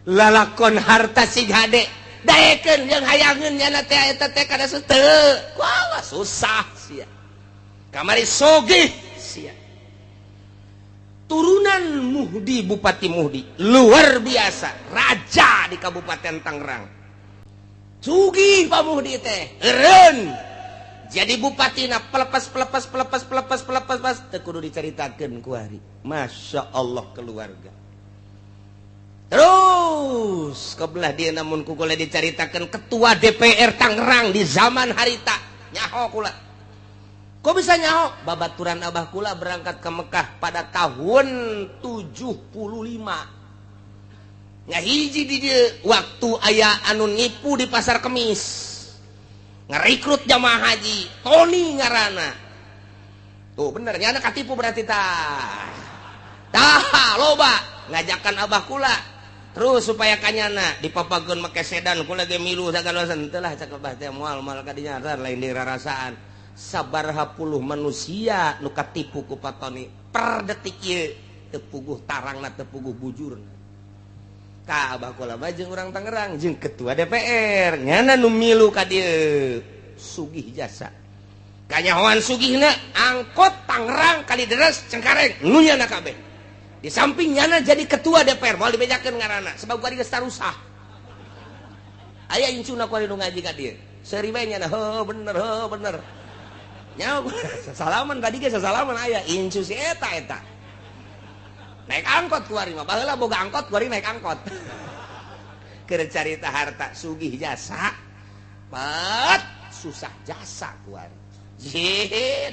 lalakon harta si gade daekeun yang hayangeun nya teh eta teh kada teu wah susah sia kamari sogih sia turunan Muhdi Bupati Muhdi luar biasa raja di Kabupaten Tangerang sugih Pak Muhdi teh eureun jadi bupatina pelepas teu kudu dicaritakeun ku ari Masya Allah keluarga terus kebelah dia namun kukula dicaritakan ketua DPR Tangerang di zaman harita nyaho kula kok bisa nyaho babaturan abah kula berangkat ke Mekah pada tahun 75 ngahiji di dia waktu aya anu nipu di pasar Kemis ngerekrut jamaah haji Tony ngarana tuh bener nyana katipu berarti tah loba ngajakan abah kula terus supaya kanyana dipapageun make sedan kula ge milu sagala teu lah cak abah teh moal kadinya lain dirarasaan sabaraha puluh manusia nu katipu ku Patoni per detik ieu teu puguh tarangna teu puguh bujurna ka abah kula mah jeung urang Tangerang jeung ketua DPR nyana nu milu ka dieu sugih jasa kanyahoan sugihna angkot Tangerang Kalideres Cengkareng nu nyana kabeh di samping nyana jadi ketua DPR mau dibejakeun ngaranna sebab gua geus tarusah aya incuna ku nu ngaji ka dieu seuri bae nyana bener nya salaman tadi ge salaman aya incu si eta naik angkot ku ari mah baheula boga angkot ku ari naik angkot keur carita harta sugih jasa pat susah jasa ku ari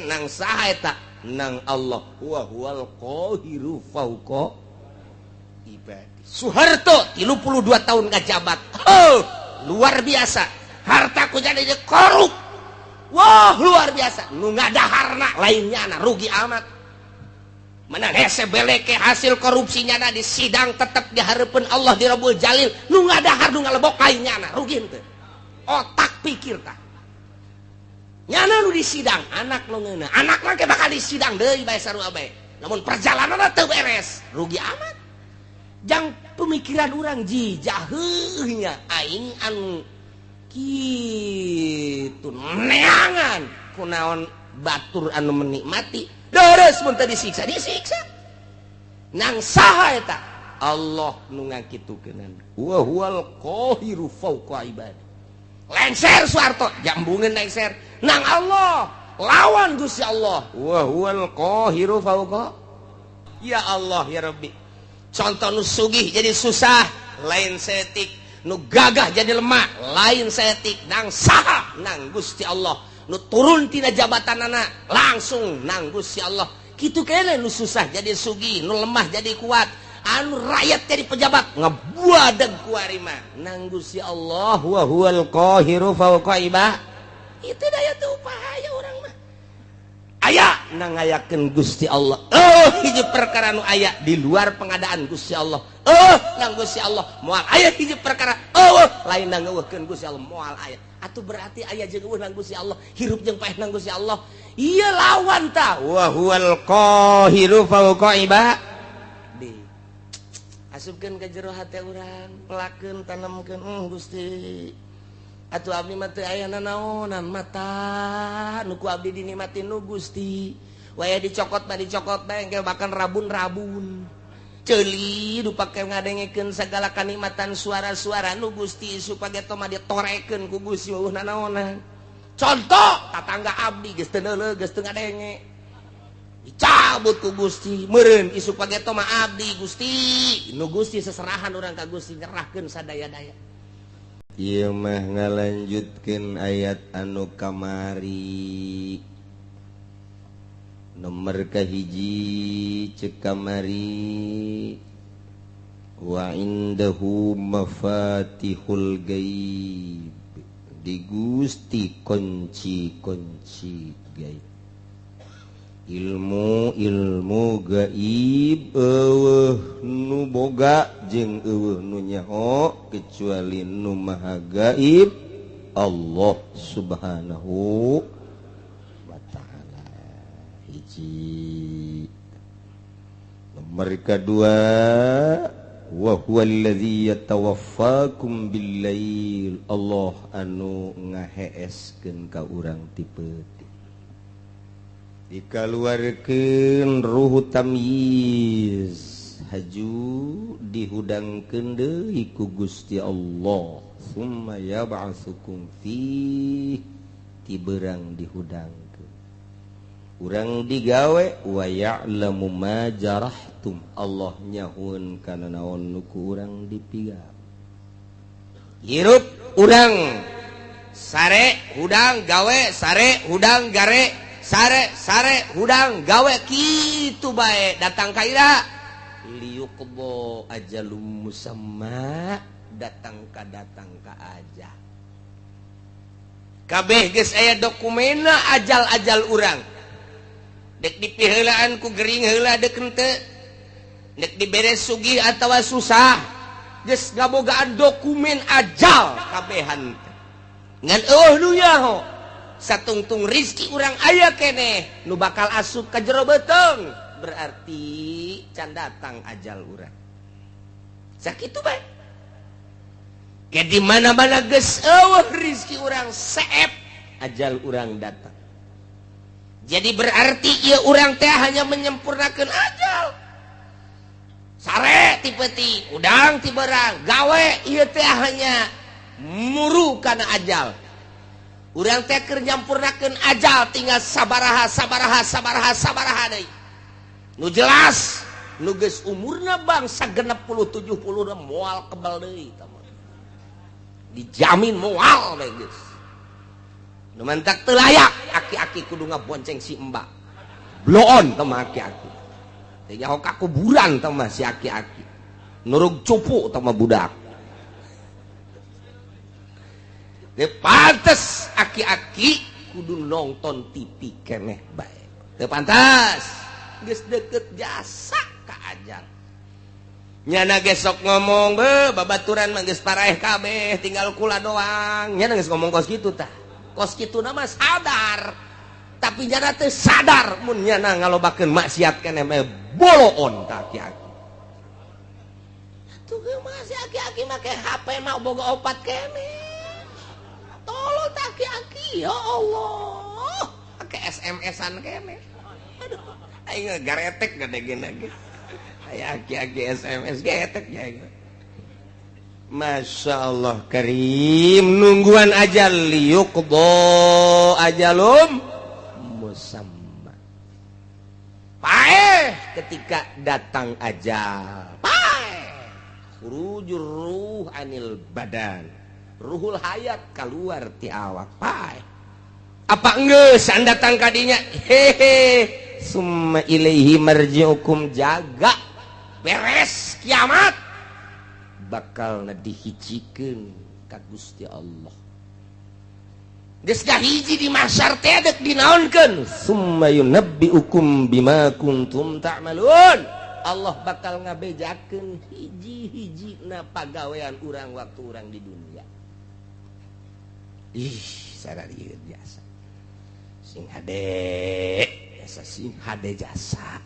nang saha eta nang Allah wa huwal qahiru fauqa ibadi Soeharto 32 tahun ngajabat luar biasa hartaku jadi korup wah luar biasa nu ngadaharna lainnya rugi amat menang hese beleke hasil korupsinya di sidang tetap dihareupeun Allah di Rabbul Jalil nu ngadahar nu ngalebok lainnya rugi henteu otak pikir tah nyana nu disidang anak nu ngeuna anak mah ke bakal disidang deui bae sarua bae namun perjalananna teu beres rugi amat jang pemikiran urang jijah heuh nya aing anu kitu neangan kunaon batur anu menikmati deres mun teu disiksa nang saha eta Allah nu ngakitukeun wa huwal qahiru fauqa ibadi lenser Soeharto jambungeun lenser nang Allah lawan Gusti Allah wa huwal qahiru fauqa ya Allah ya Rabbi contoh nu sugih jadi susah lain setik nu gagah jadi lemah lain setik nang saha nang Gusti Allah nu turun tina jabatanana langsung nang Gusti Allah kitu keneh nu susah jadi sugih nu lemah jadi kuat anu rakyat jadi pejabat ngebuadeg ku ari mah nang Gusti Allah wa huwal qahiru fauqa ibadihi itu daya teu upaya urang mah aya nang ngayakeun Gusti Allah hiji perkara nu aya di luar pengadaan Gusti Allah nang Gusti Allah moal aya hiji perkara lain nang ngeueuhkeun Gusti Allah moal aya atuh berarti aya jeung eueuh nang Gusti Allah hirup jeung paeh nang Gusti Allah ieu lawan tah wa huwal qahiru fauqa ibadihi asupkeun ka jero hate urang pelakeun tanamkeun Gusti atuh abdi mah teu aya nanaonan mata nu ku abdi dinikmatin nu Gusti waya dicokot mah dicokot bae engke bahkan rabun-rabun ceuli nu pake ngadengekeun sagala kanikmatan suara-suara nu Gusti supaya mah ditorekeun ku Gusti weuh nanaonan contoh tatangga abdi geus teu neuleug geus teu ngadenge dicabut ku Gusti meureun isu pageto mah abdi Gusti nu Gusti seserahan urang ka Gusti nyerahkeun sadaya-daya ieu mah ngalanjutkeun ayat anu kamari nomor kahiji ceuk kamari wa indahu mafatihul gaib di Gusti kunci-kunci gaib ilmu gaib eueuh nu boga jeung eueuh nu nyaho kecuali nu maha gaib Allah subhanahu wa ta'ala hiji nomor kedua wa huwallazi yatawaffakum billail Allah anu ngaheeskeun ka urang ti peuting dikaluarkeun ruh tamyiz haju dihudangkeun deui ku Gusti Allah summa yab'atsukum fi ti beurang dihudangkeun urang digawe wa ya'lamu ma jarahtum Allah nyahueun kana naon nu ku urang dipigawe hirup urang sare hudang gawe sare hudang gare sare hudang gawe kitu bae datang ka ira liyuqbo ajalum musamma datang ka aja kabeh geus aya dokumena ajal-ajal urang dek dipiheulaan ku gering heula deukeun teu dek diberes sugih atawa susah geus ngabogaan dokumen ajal kabehan ngan eueuh nu nyaho satungtung rizki urang aya keneh nu bakal asup ka jero beuteung berarti can datang ajal urang sakitu bae ke di mana-mana geus eueuh rizki urang seep ajal urang datang. Jadi berarti ieu urang teh hanya menyempurnakeun ajal. Sare ti peuting, udang ti beurang, gawe ieu teh hanya muru kana ajal. Urang teh keur nyampurnakeun ajal tinggal sabaraha deui. Nu jelas nu geus umurna bangsa 60 70 moal kebal deui tamah. Dijamin moal bae geus. Nu mantak teu layak aki-aki kudu ngabonceng si embak. Bloon teh mah aki-aki. Teh nyaho ka kuburan teh mah si aki-aki. Nurug cupu teh mah budak. Teu pantes aki-aki kudu nonton TV keneh bae. Teu pantes. Geus deukeut jasa ka ajal. Nyana gesok ngomong babaturan mah geus paraeh kabeh tinggal kula doang. Nyana geus ngomong kos kitu tah. Kos kitu nama sadar tapi nyana teh sadar mun nyana ngalobakeun maksiat keneh mah boloon ka aki-aki atuh ge mah si aki-aki make HP mah boga opat keneh tolol ta aki-aki ya Allah make SMS-an keneh aduh aing garetek gadegena ge aya aki-aki SMS getek ya. Masya Allah karim nungguan ajal liyuqdo ajalum musamma paeh ketika datang ajal paeh khurujur ruh anil badan ruhul hayat keluar ti awak paeh apa geus an datang kadinya hehe summa ilaihi marji'ukum jaga beres kiamat bakal dihijikeun ka Gusti Allah. Geus hiji di mahsyar teh dek dinaonkeun summa yunabbiukum bima kuntum ta'malun. Allah bakal ngabejakeun hiji-hijina pagawean urang waktu urang di dunia. Ih, sararieu biasa. Sing hade, biasa sing hade jasa.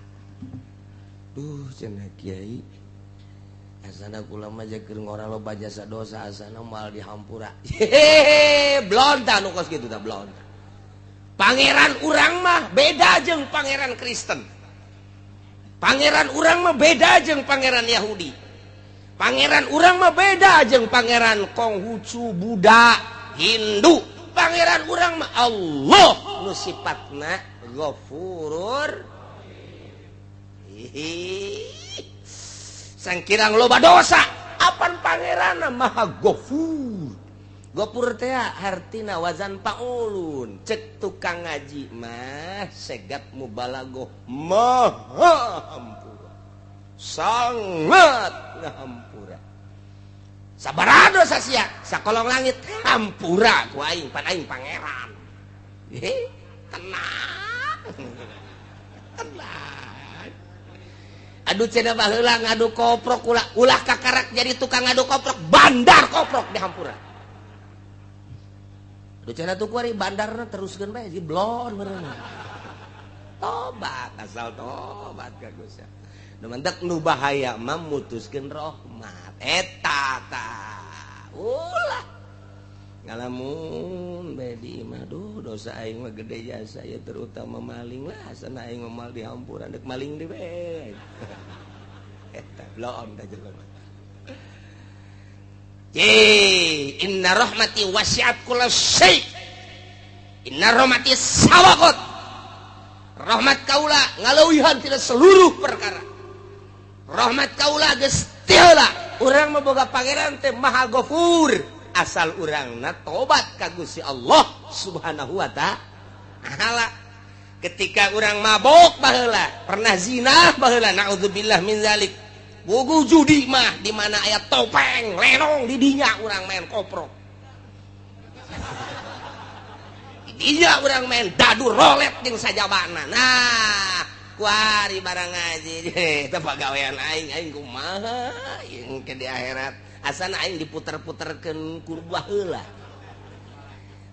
Duh, cenah kiai. Asana kula mah keur ngora loba jasa dosa asana moal dihampura. Hehehe, blon tah nu kos kitu tah blon. Pangeran urang mah beda jeung pangeran Kristen. Pangeran urang mah beda jeung pangeran Yahudi. Pangeran urang mah beda jeung pangeran Konghucu, Buddha, Hindu. Pangeran urang mah Allah nu sifatna Ghafurur. Sangkirang loba dosa apan pangeranna maha Ghafur. Ghafur teh hartina wazan paulun cek tukang ngaji mah segat mubalaghah maha hampura sangat ngahampura sabaraha dosa sia sakolong langit hampura ku aing pan aing pangeran tenang tenang. Aduh cenah baheula ngadu koprok ulah kakarak jadi tukang ngadu koprok bandar koprok di hampura. Aduh cenah tuh kuari bandarna teruskeun bae si blon meureun. Tobat asal tobat ka Gusti. mentek nu bahaya memutuskeun rahmat eta ulah ngalamun bedi mah dosa aing mah gede jasa ya terutama maling lah sana aing mal dihampuran dek maling di beg eta belum da jelema inna rahmati wasi'at kullasyai inna rahmati sabaqat rahmat kaula ngaleuwihan tina seluruh perkara rahmat kaula geus teu heula urang mah boga pangeran teh maha ghafur asal urangna tobat ka Gusti Allah Subhanahu wa ta'ala ketika urang mabok baheula pernah zina baheula naudzubillah min zalik bogo judi mah di mana aya topeng lenong di dinya urang main koprok di dinya urang main dadu rolet jeung sajabana nah kuari barang ngaji teh pagawean aing kumaha yang ke di akhirat asana aing diputer-puterkeun ku baheula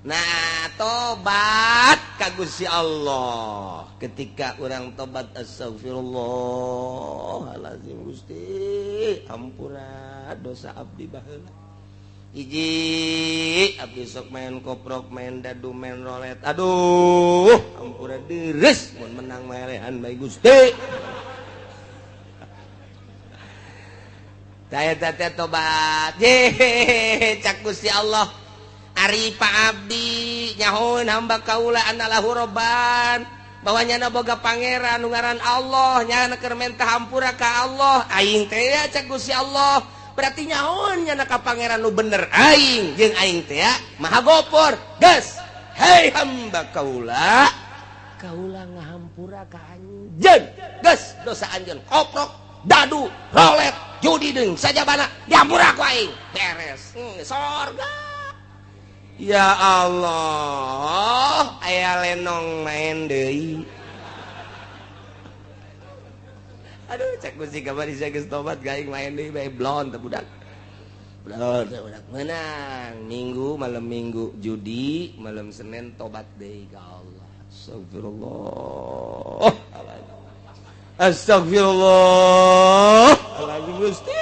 nah tobat ka Gusti Allah ketika urang tobat astagfirullahalazim Gusti ampura dosa abdi baheula hiji abdi sok main koprok main dadu main rolet aduh ampura deres mun menang melehan bae Gusti saya teh tobat cak Gusti Allah ari Pak Abdi nyahoun hamba kaula anallahu robban bahwa nyana boga pangeran nu ngaran Allah nyana keur mentah hampura ka Allah aing teh ya cak Gusti Allah berarti nyahoun nyana ka pangeran nu bener aing jeung aing teh ya maha gopor geus hei hamba kaula ngahampura ka anjeun geus dosa anjeun koprok dadu rolet judi deung sajabana dihampura ku aing beres sorga ya Allah aya lenong main deui aduh cek Gusti kabar bisa geus tobat ka aing main deui bae blon teh budak menang minggu malam minggu judi malam Senin tobat deui ka Allah astagfirullah astagfirullah Gusti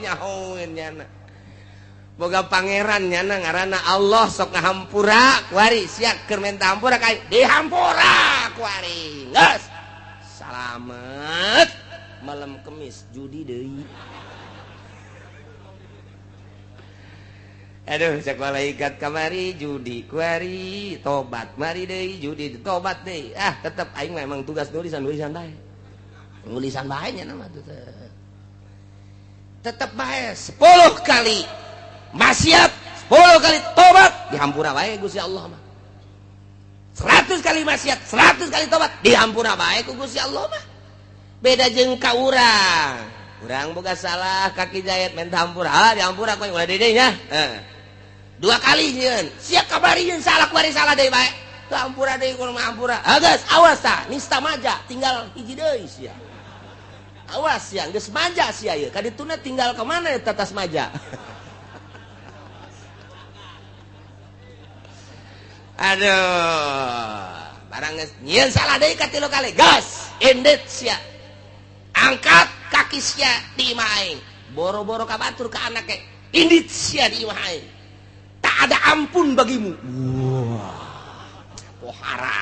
nyahoeun nyana boga pangeran nyana ngaranna Allah sok ngahampura kuari sia keur menta hampura ka dihampura kuari geus salamet malam Kemis judi deui aduh cek malaikat kamari judi kuari tobat mari deui judi tobat deui tetep aing memang tugas nulisan bae nulisan bae nya nama tuh tetep bae 10 kali maksiat 10 kali tobat dihampura bae Gusti Allah mah 100 kali maksiat 100 kali tobat dihampura bae ku Gusti Allah mah beda jeung ka urang boga salah kaki jahit minta hampura dihampura ku ulah deui nya 2 kali nyeun sia kabarieun salah kuari salah deui bae hampura deui ku mah hampura geus awas tah nista maja tinggal hiji deui sia awas ya geus maja sia ieu kadituna tinggal ka mana ya tatas maja aduh barang geus nyieun salah deui ka 3 kali gas endet sia angkat kaki sia di imah aing boro-boro ka batur ka anake indit sia di imah aing tak ada ampun bagimu wah pohara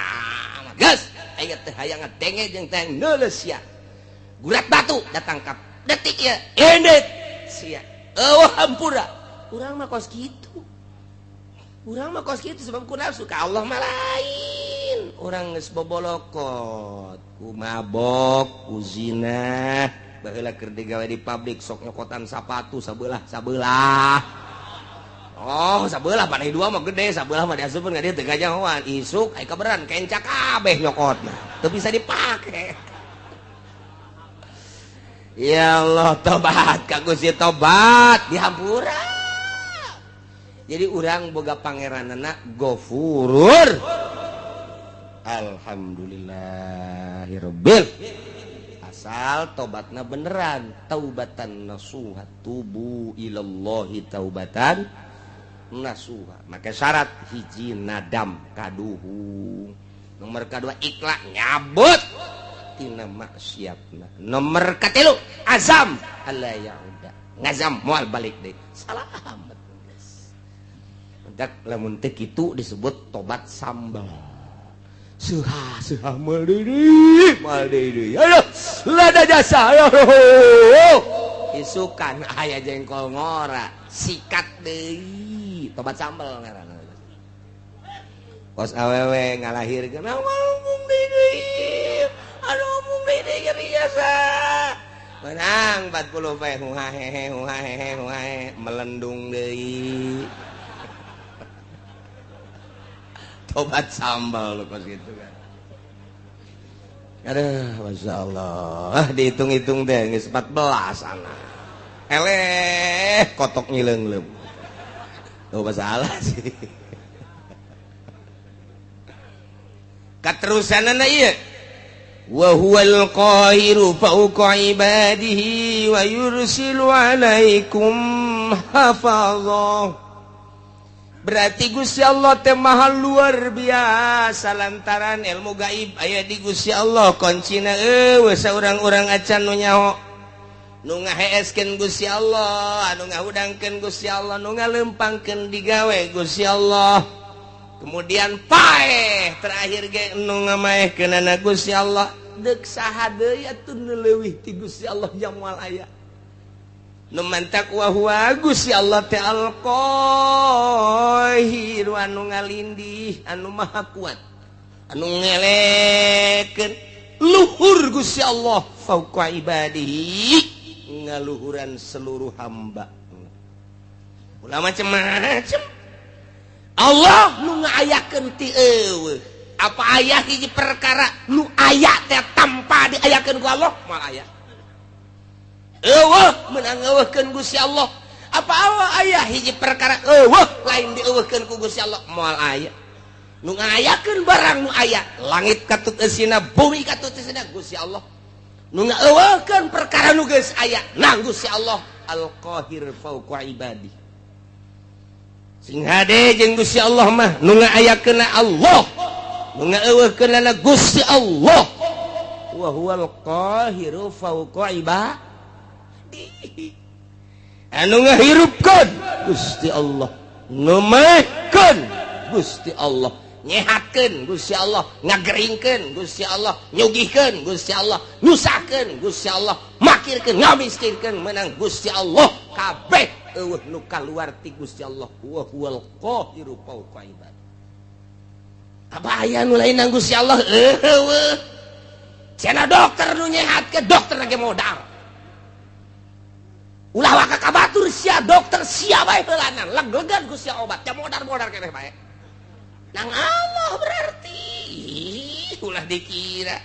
gas aya teh hayang ngadenge jeung teh neuleus sia gurat batu datang ka detik ya endet sia eueuh hampura urang mah kos kitu sebab ku nafsu ka Allah mah lain urang geus bobolokot ku mabok ku zina baheula keur digawe di pabrik sok nyokotan sapatu sabelah oh sabelah panai 2 mah gede sabelah mah diasupkeun ka dieu teu gajahoan isuk aya kaberan kencak kabeh nyokotna teu bisa dipake ya Allah tobat ka Gusti tobat dihampura jadi urang boga pangeranana Ghafurur alhamdulillahirabbil asal tobatna beneran taubatan nasuha tubu ilallahi taubatan nasuha maka syarat hiji nadam kaduhu nomor kedua ikhlas nyabut tina maksiatna. Nomor katilu azam alla yauda. Ngazam moal balik deui. Salamet geus. Dak lamun teu kitu disebut tobat sambal. Suha mal deui. Ayo lada jasa. Isukan aya jengkol ngora, sikat deui. Tobat sambal ngaranna. Pos awewe ngalahirkeun ngomong deui. Ngomong deui geuning biasa. Menang 40 pe huhahe melendung deui. Tobat sambal pas gitu kan. Aduh, Masya Allah. Dihitung-hitung deh, geus 14 anak. Eleh, kotok ngileung-leum. Tuh masalah sih. Katerusanana ieu. Wa huwal qahiru fawqa ibadihi wa yursilu 'alaikum hafazah. Berarti Gusti Allah teh maha luar biasa lantaran ilmu gaib aya di Gusti Allah kuncina eueuh saurang-urang acan nu nyaho nu ngaheeskeun Gusti Allah anu ngahudangkeun Gusti Allah nu ngaleumpangkeun digawe Gusti Allah. Kemudian paeh terakhir ge nu ngamaehkeunana Gusti Allah deuk saha deui atuh nu leuwih ti Gusti Allah jamual aya nu mantak wa huwa Gusti Allah teh al-qahir anu ngalindih anu maha kuat anu ngelekeun luhur Gusti Allah fauqa ibadihi ngaluhuran seluruh hamba. Ulah macam-macam Allah nu ngaayakeun ti eueuh. Apa aya hiji perkara nu aya teh tanpa diayakeun ku Allah? Moal aya. Eueuh meunang eueuhkeun Gusti Allah. Apa aya hiji perkara eueuh lain dieueuhkeun ku Gusti Allah? Moal aya. Nu ngaayakeun barang nu aya, langit katut eusina, bumi katut eusina Gusti Allah. Nu ngeueuhkeun perkara nu geus aya, nah Gusti Allah Al-Qahir fauqa ibadi. Sing hade jeung Gusti Allah mah nu ngaayakeunna Allah, nu ngaeueuhkeunna Gusti Allah. Wa huwal qahiru fauqa ibadihi. Anu ngahirupkeun Gusti Allah, nu maehkeun Gusti Allah, nyehatkeun Gusti Allah, ngageringkeun Gusti Allah, nyugihkeun Gusti Allah, nyusahkeun Gusti Allah, makirkeun ngamiskinkeun meunang Gusti Allah. Kabeh eueuh nu kaluar ti Gusti Allah. Wa huwal qahiru fauqa ibadihi. Apa aya nu lain nang Gusti Allah? Eueuh. Cenah dokter nu nyehatkeun, dokter lagi modal. Ulah waka kabatur sia dokter sia bae heulanan, leglegan Gusti obat, ca modal-modal keneh bae. Nang Allah berarti ulah dikira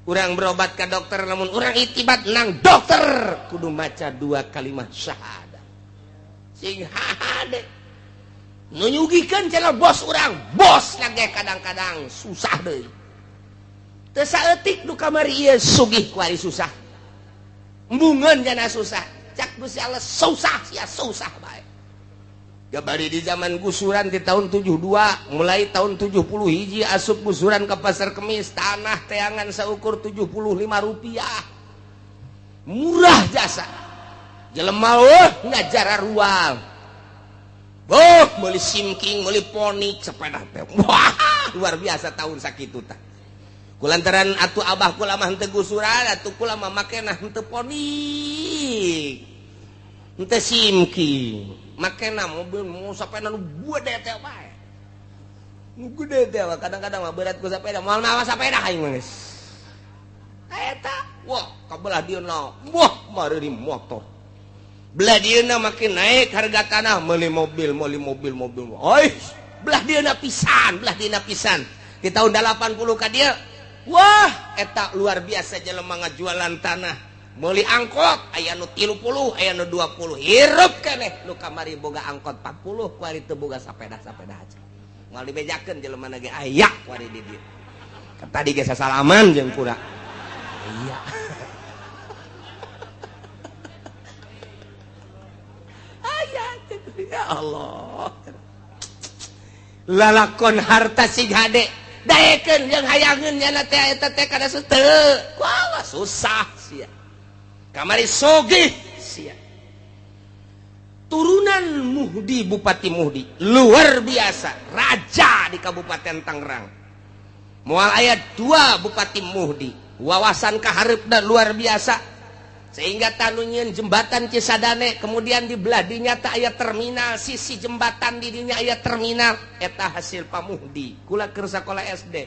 urang berobat ke dokter namun urang itibat nang dokter kudu maca 2 kalimat syahadat. Sing hade nu nyugikeun cenah bos urang, bos lagi kadang-kadang susah deui. Teu saeutik nu kamari ieu sugih ku ari susah. Embungeun jana susah. Cak Gusti Allah susah sia susah bae. Gabari di zaman gusuran di tahun 72 mulai tahun 70 hiji asup gusuran ke pasar Kemis tanah teangan saukur 75 rupiah murah jasa jelema ngajar rual meuli simking meuli ponik sepeda teh wah luar biasa tahun sakitu tah kulantaran atuh abah kula mah henteu gusuran atuh kula mah makena henteu ponik henteu simking makena mobil mau sepeda nu gede teh bae. Nu gede teh kadang-kadang mah berat ku sepeda, moal mawa sepeda aing geus. Eta, wah, kabelah dieuna, wah, mari motor. Belah dieuna makin naik harga tanah, meuli mobil. Oi, belah dieuna pisan. Di tahun 80 ka dieu, wah, eta luar biasa jelema ngajualan tanah. Meuli angkot aya nu 30 aya nu 20 hirup keneh nu kamari boga angkot 40 ku ari teu boga sapeda aja moal dibejakeun jelema ge aya ku ari di dieu tadi ge sasalaman jeung kura iya aya ya Allah lalakon harta sig hade daekeun yang hayangeun nyana teh eta teh kada seteu kuawa susah sia kamari sogih sia turunan Muhdi Bupati Muhdi luar biasa raja di Kabupaten Tangerang moal aya 2 Bupati Muhdi wawasan kahareupna luar biasa sehingga tanunyeun jembatan Cisadane kemudian di belah dinya teh aya terminal sisi jembatan di dinya aya terminal eta hasil pamuhdi kula keur sakola SD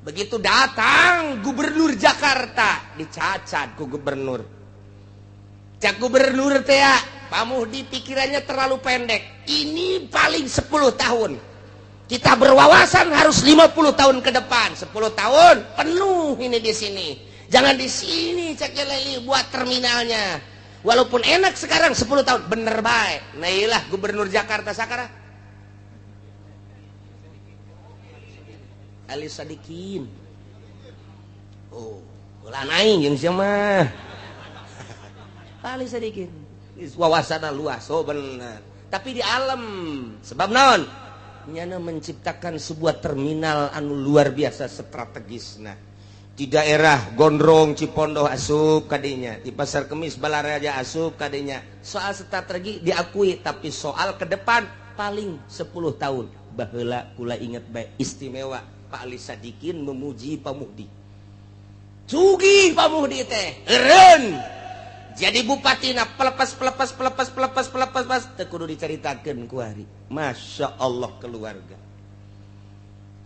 begitu datang gubernur Jakarta dicacat ku gubernur cak gubernur teh pamuhdi pikirannya terlalu pendek ini paling 10 tahun kita berwawasan harus 50 tahun ke depan 10 tahun penuh ini di sini jangan di sini cek leli buat terminalnya walaupun enak sekarang 10 tahun bener baik nah iyalah gubernur Jakarta sakara Ali Sadikin oh ulah naik yang siapa Ali Sadikin wawasanna luas oh bener tapi di alam sebab naon nyana menciptakan sebuah terminal anu luar biasa strategis nah di daerah Gondrong Cipondoh asup kadinya di Pasar Kemis Balaraja asup kadinya soal strategi diakui tapi soal ke depan paling 10 tahun baheula kula inget bae istimewa Pak Ali Sadikin memuji pamuhdi sugih pamuhdi teh eureun jadi bupatina pelepas teu kudu dicaritakeun ku hari Masya Allah keluarga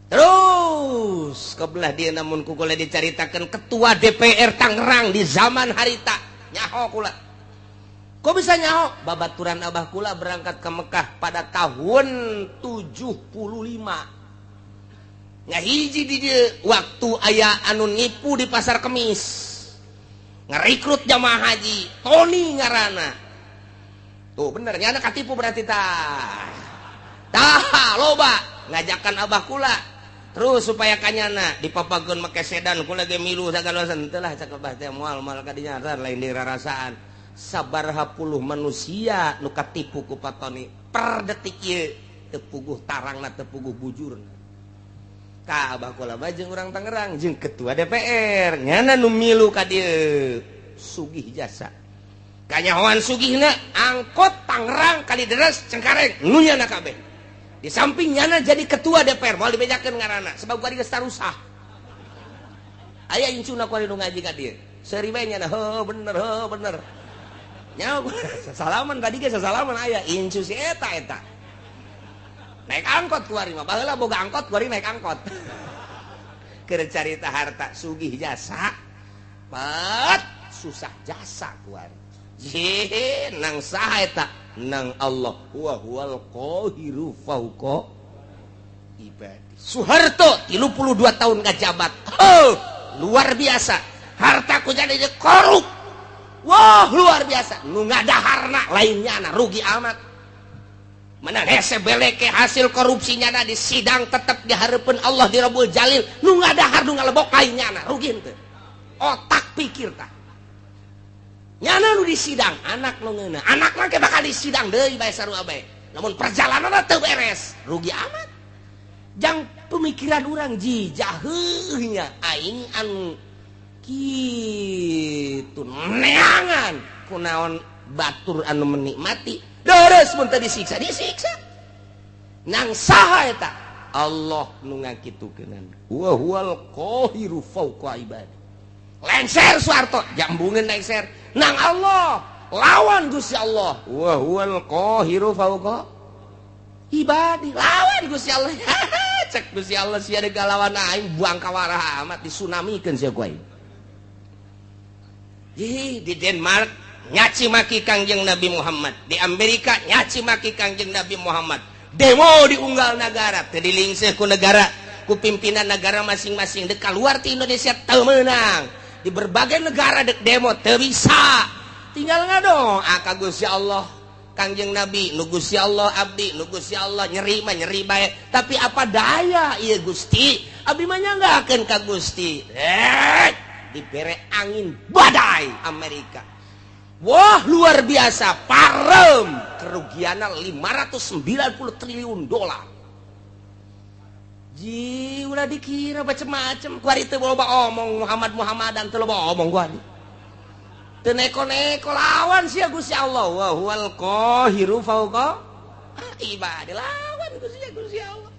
terus kebelah dia namun kukula diceritakan ketua DPR Tangerang di zaman harita nyaho kula kok bisa nyaho babaturan abah kula berangkat ke Mekah pada tahun 75 ngahiji di dia waktu aya anu ngipu di Pasar Kemis ngerekrut jamaah haji Tony ngarana tuh bener nyana katipu berarti tah loba ngajakan abah kula terus supaya kanyana dipapageun make sedan kula ge milu sagala teu lah cak abah teh moal kadinya lain dirarasaan sabaraha puluh manusia nu katipu ku Patoni per detik ieu teu puguh tarangna teu puguh bujurna ka abah kula mah jeung urang Tangerang jeung ketua DPR nyana nu milu ka dieu sugih jasa kanyahoan sugihna angkot Tangerang Kalideres Cengkareng nu nyana kabeh di samping nyana jadi ketua DPR mau dibejakeun ngaranna sebab gua geus tarusah aya incuna ku nu ngaji ka dieu seuri bae nyana heuh bener nya sasalaman tadi ge sasalaman aya incu si eta naik angkot ku ari mah baheula boga angkot ku ari naik angkot keur carita harta sugih jasa pat susah jasa ku ari nang saha eta nang Allah wa huwal qahiru fauqa ibadi Soeharto 32 tahun ngajabat luar biasa hartaku jadi korup wah luar biasa nu ngadaharna lainnya na rugi amat menang hese beleke hasil korupsinya na di sidang tetap dihareupeun Allah di Rabbul Jalil nu ngadahar nu ngalebok lainnya na rugi henteu otak pikir tah nyana nu disidang anak nu ngeuna anak mah ge bakal disidang deui bae sarua bae namun perjalananna teu beres rugi amat jang pemikiran urang jijah heuh nya aing anu kitu neangan kunaon batur anu menikmati deres mun teu disiksa nang saha eta Allah nu ngakitukeun wa huwal qahiru fauqa ibadi lengser Soeharto jambungeun lengser nang Allah lawan Gusti Allah wa huwal qahiru fauqa ibadi lawan Gusti Allah cek Gusti Allah sia ada galawan aing buang kawaraha amat disunamikeun sia ku aing di Denmark nyaci maki Kangjeng Nabi Muhammad di Amerika nyaci maki Kangjeng Nabi Muhammad demo di unggal negara teu dilingseuh ku negara ku pimpinan negara masing-masing dek kaluar ti Indonesia teu meunang di berbagai negara dek demo teu bisa tinggal ngadoa ka Gusti Allah Kangjeng Nabi nu Gusti Allah abdi nu Gusti Allah nyeri mah nyeri bae tapi apa daya ieu Gusti abdi mah nyanggakeun ka Gusti dibere angin badai Amerika wah luar biasa parem kerugianna $590 triliun ji ulah dikira macam-macam ku ari teu loba omong Muhammadan teu loba omong gua teu neko-neko lawan sia Gusti Allah wa huwal qahiru fauqa ibadi lawan Gusti Allah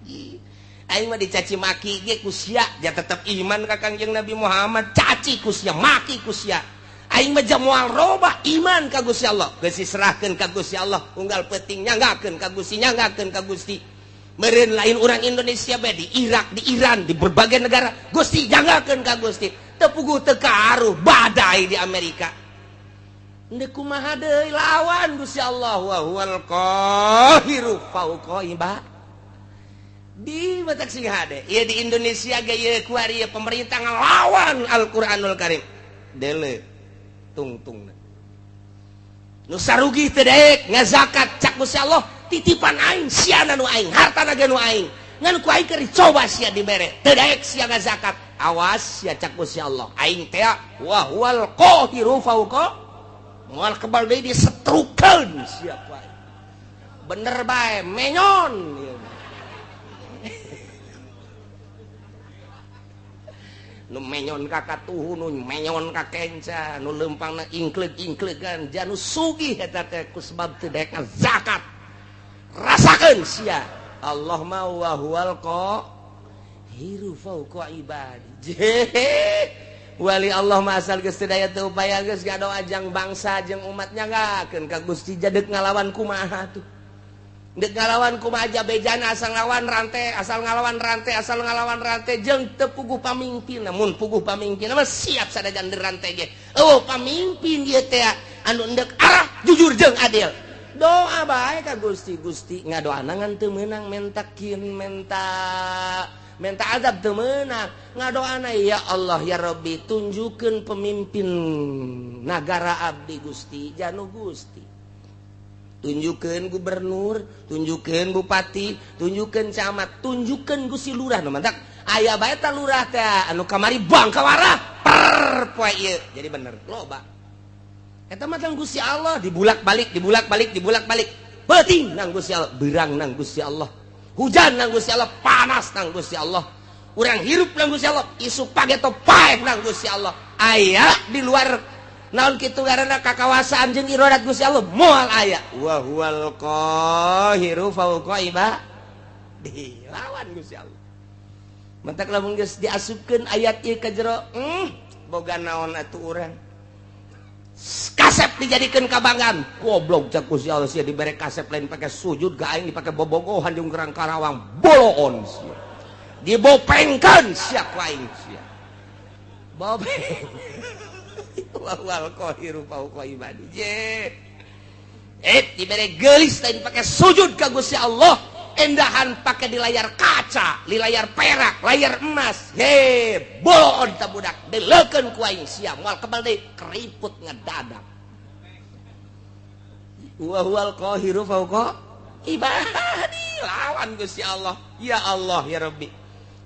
aing mah dicaci maki ge ku sia ja tetep iman ka Kangjeng Nabi Muhammad caci ku sia maki ku sia aing mah moal robah iman ka Gusti Allah geus diserahkeun ka Gusti Allah unggal peuting nyanggakeun ka Gusti meureun lain orang Indonesia bae di Irak di Iran di berbagai negara Gusti janggakeun ka Gusti teu puguh teu kaaruh badai di Amerika ndeu kumaha deui lawan Gusti Allah wa huwal qahiru fauqa ibad di batak sing hade ieu di Indonesia ge ieu ku ari pemerintah ngalawan Al-Qur'anul Karim dele tungtungna nu sarugi teu daek ngazakat cak Gusti Allah titipan aing siana nu aing hartana ge nu aing ngan ku aing keur dicoba sia dibere teu daek sia ngazakat awas sia cak Gusti Allah aing teh wa huwal qahiru fauqa moal kebal deui disetrukeun sia ku aing bener bae menyon nu menyon ka katuhu nu menyon ka kenca nu leumpangna ingkleug-ingkleugan janu sugih eta teh ku sebab teu daek zakat rasakeun sia Allah ma wa huwal qahiru fauqa ibadi wali Allah ma asal geus teu daya teu upaya geus gado ajang bangsa jeung umat nyanggakeun ka Gusti jadeg ngalawan kumaha tuh deuk ngalawan kumaha aja bejana asal ngalawan rante jeung teu puguh pamimpin mun puguh pamimpin mah siap sadajan di rante ge pamimpin ieu teh anu endek arah jujur jeung adil doa bae ka Gusti ngadoana ngan teu meunang menta azab teu meunang ngadoana ya Allah ya Rabbi tunjukkeun pemimpin nagara abdi Gusti janu Gusti tunjukkeun gubernur tunjukkeun bupati tunjukkeun camat tunjukkeun Gusti lurah nu mantap aya bae ta lurah teh anu kamari bangkawarah per poe ieu jadi bener loba eta mah tang Gusti Allah dibulak-balik peuting nang Gusti Allah beurang nang Gusti Allah hujan nang Gusti Allah panas nang Gusti Allah urang hirup nang Gusti Allah isu pageto paeh nang Gusti Allah aya di luar naon kitu ngaranna kakawasaan jeung iradat Gusti Allah moal aya wa huwal qahiru fauqa ibadi lawan Gusti Allah mentak lamun geus diasupkeun ayat ieu ka jero boga naon atuh urang kasep dijadikeun kabanggan goblok cak Gusti Allah sia dibere kasep lain pake sujud ga aing dipake bobogohan jeung Gerang Karawang boloon sia dibopengkeun sia ku aing sia bopeng wal qahiru fauqa ibadi dibere geulis lain pake sujud ka Gusti Allah endahan pake di layar kaca di layar perak layar emas boloon ta budak deleukeun ku aing sia moal kebal deui keriput ngedadak wa huwal qahiru fauqa ibadi lawan Gusti Allah ya Rabbi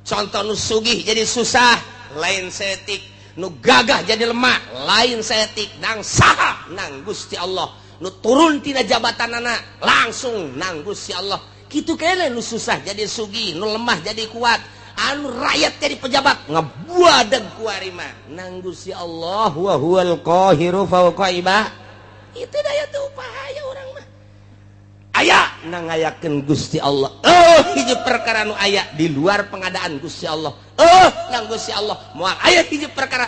contoh nu sugih jadi susah lain setik nu gagah jadi lemah lain setik nang saha nang Gusti Allah nu turun tina jabatanana langsung nang Gusti Allah kitu keneh nu susah jadi sugih nu lemah jadi kuat anu rakyat jadi pejabat ngabuadeg ku ari mah nang Gusti Allah wa huwal qahiru fauqa ibadi itu daya teu upaya urang mah aya nang ngayakeun Gusti Allah hiji perkara nu aya di luar pengadaan Gusti Allah nang Gusti Allah moal aya hiji perkara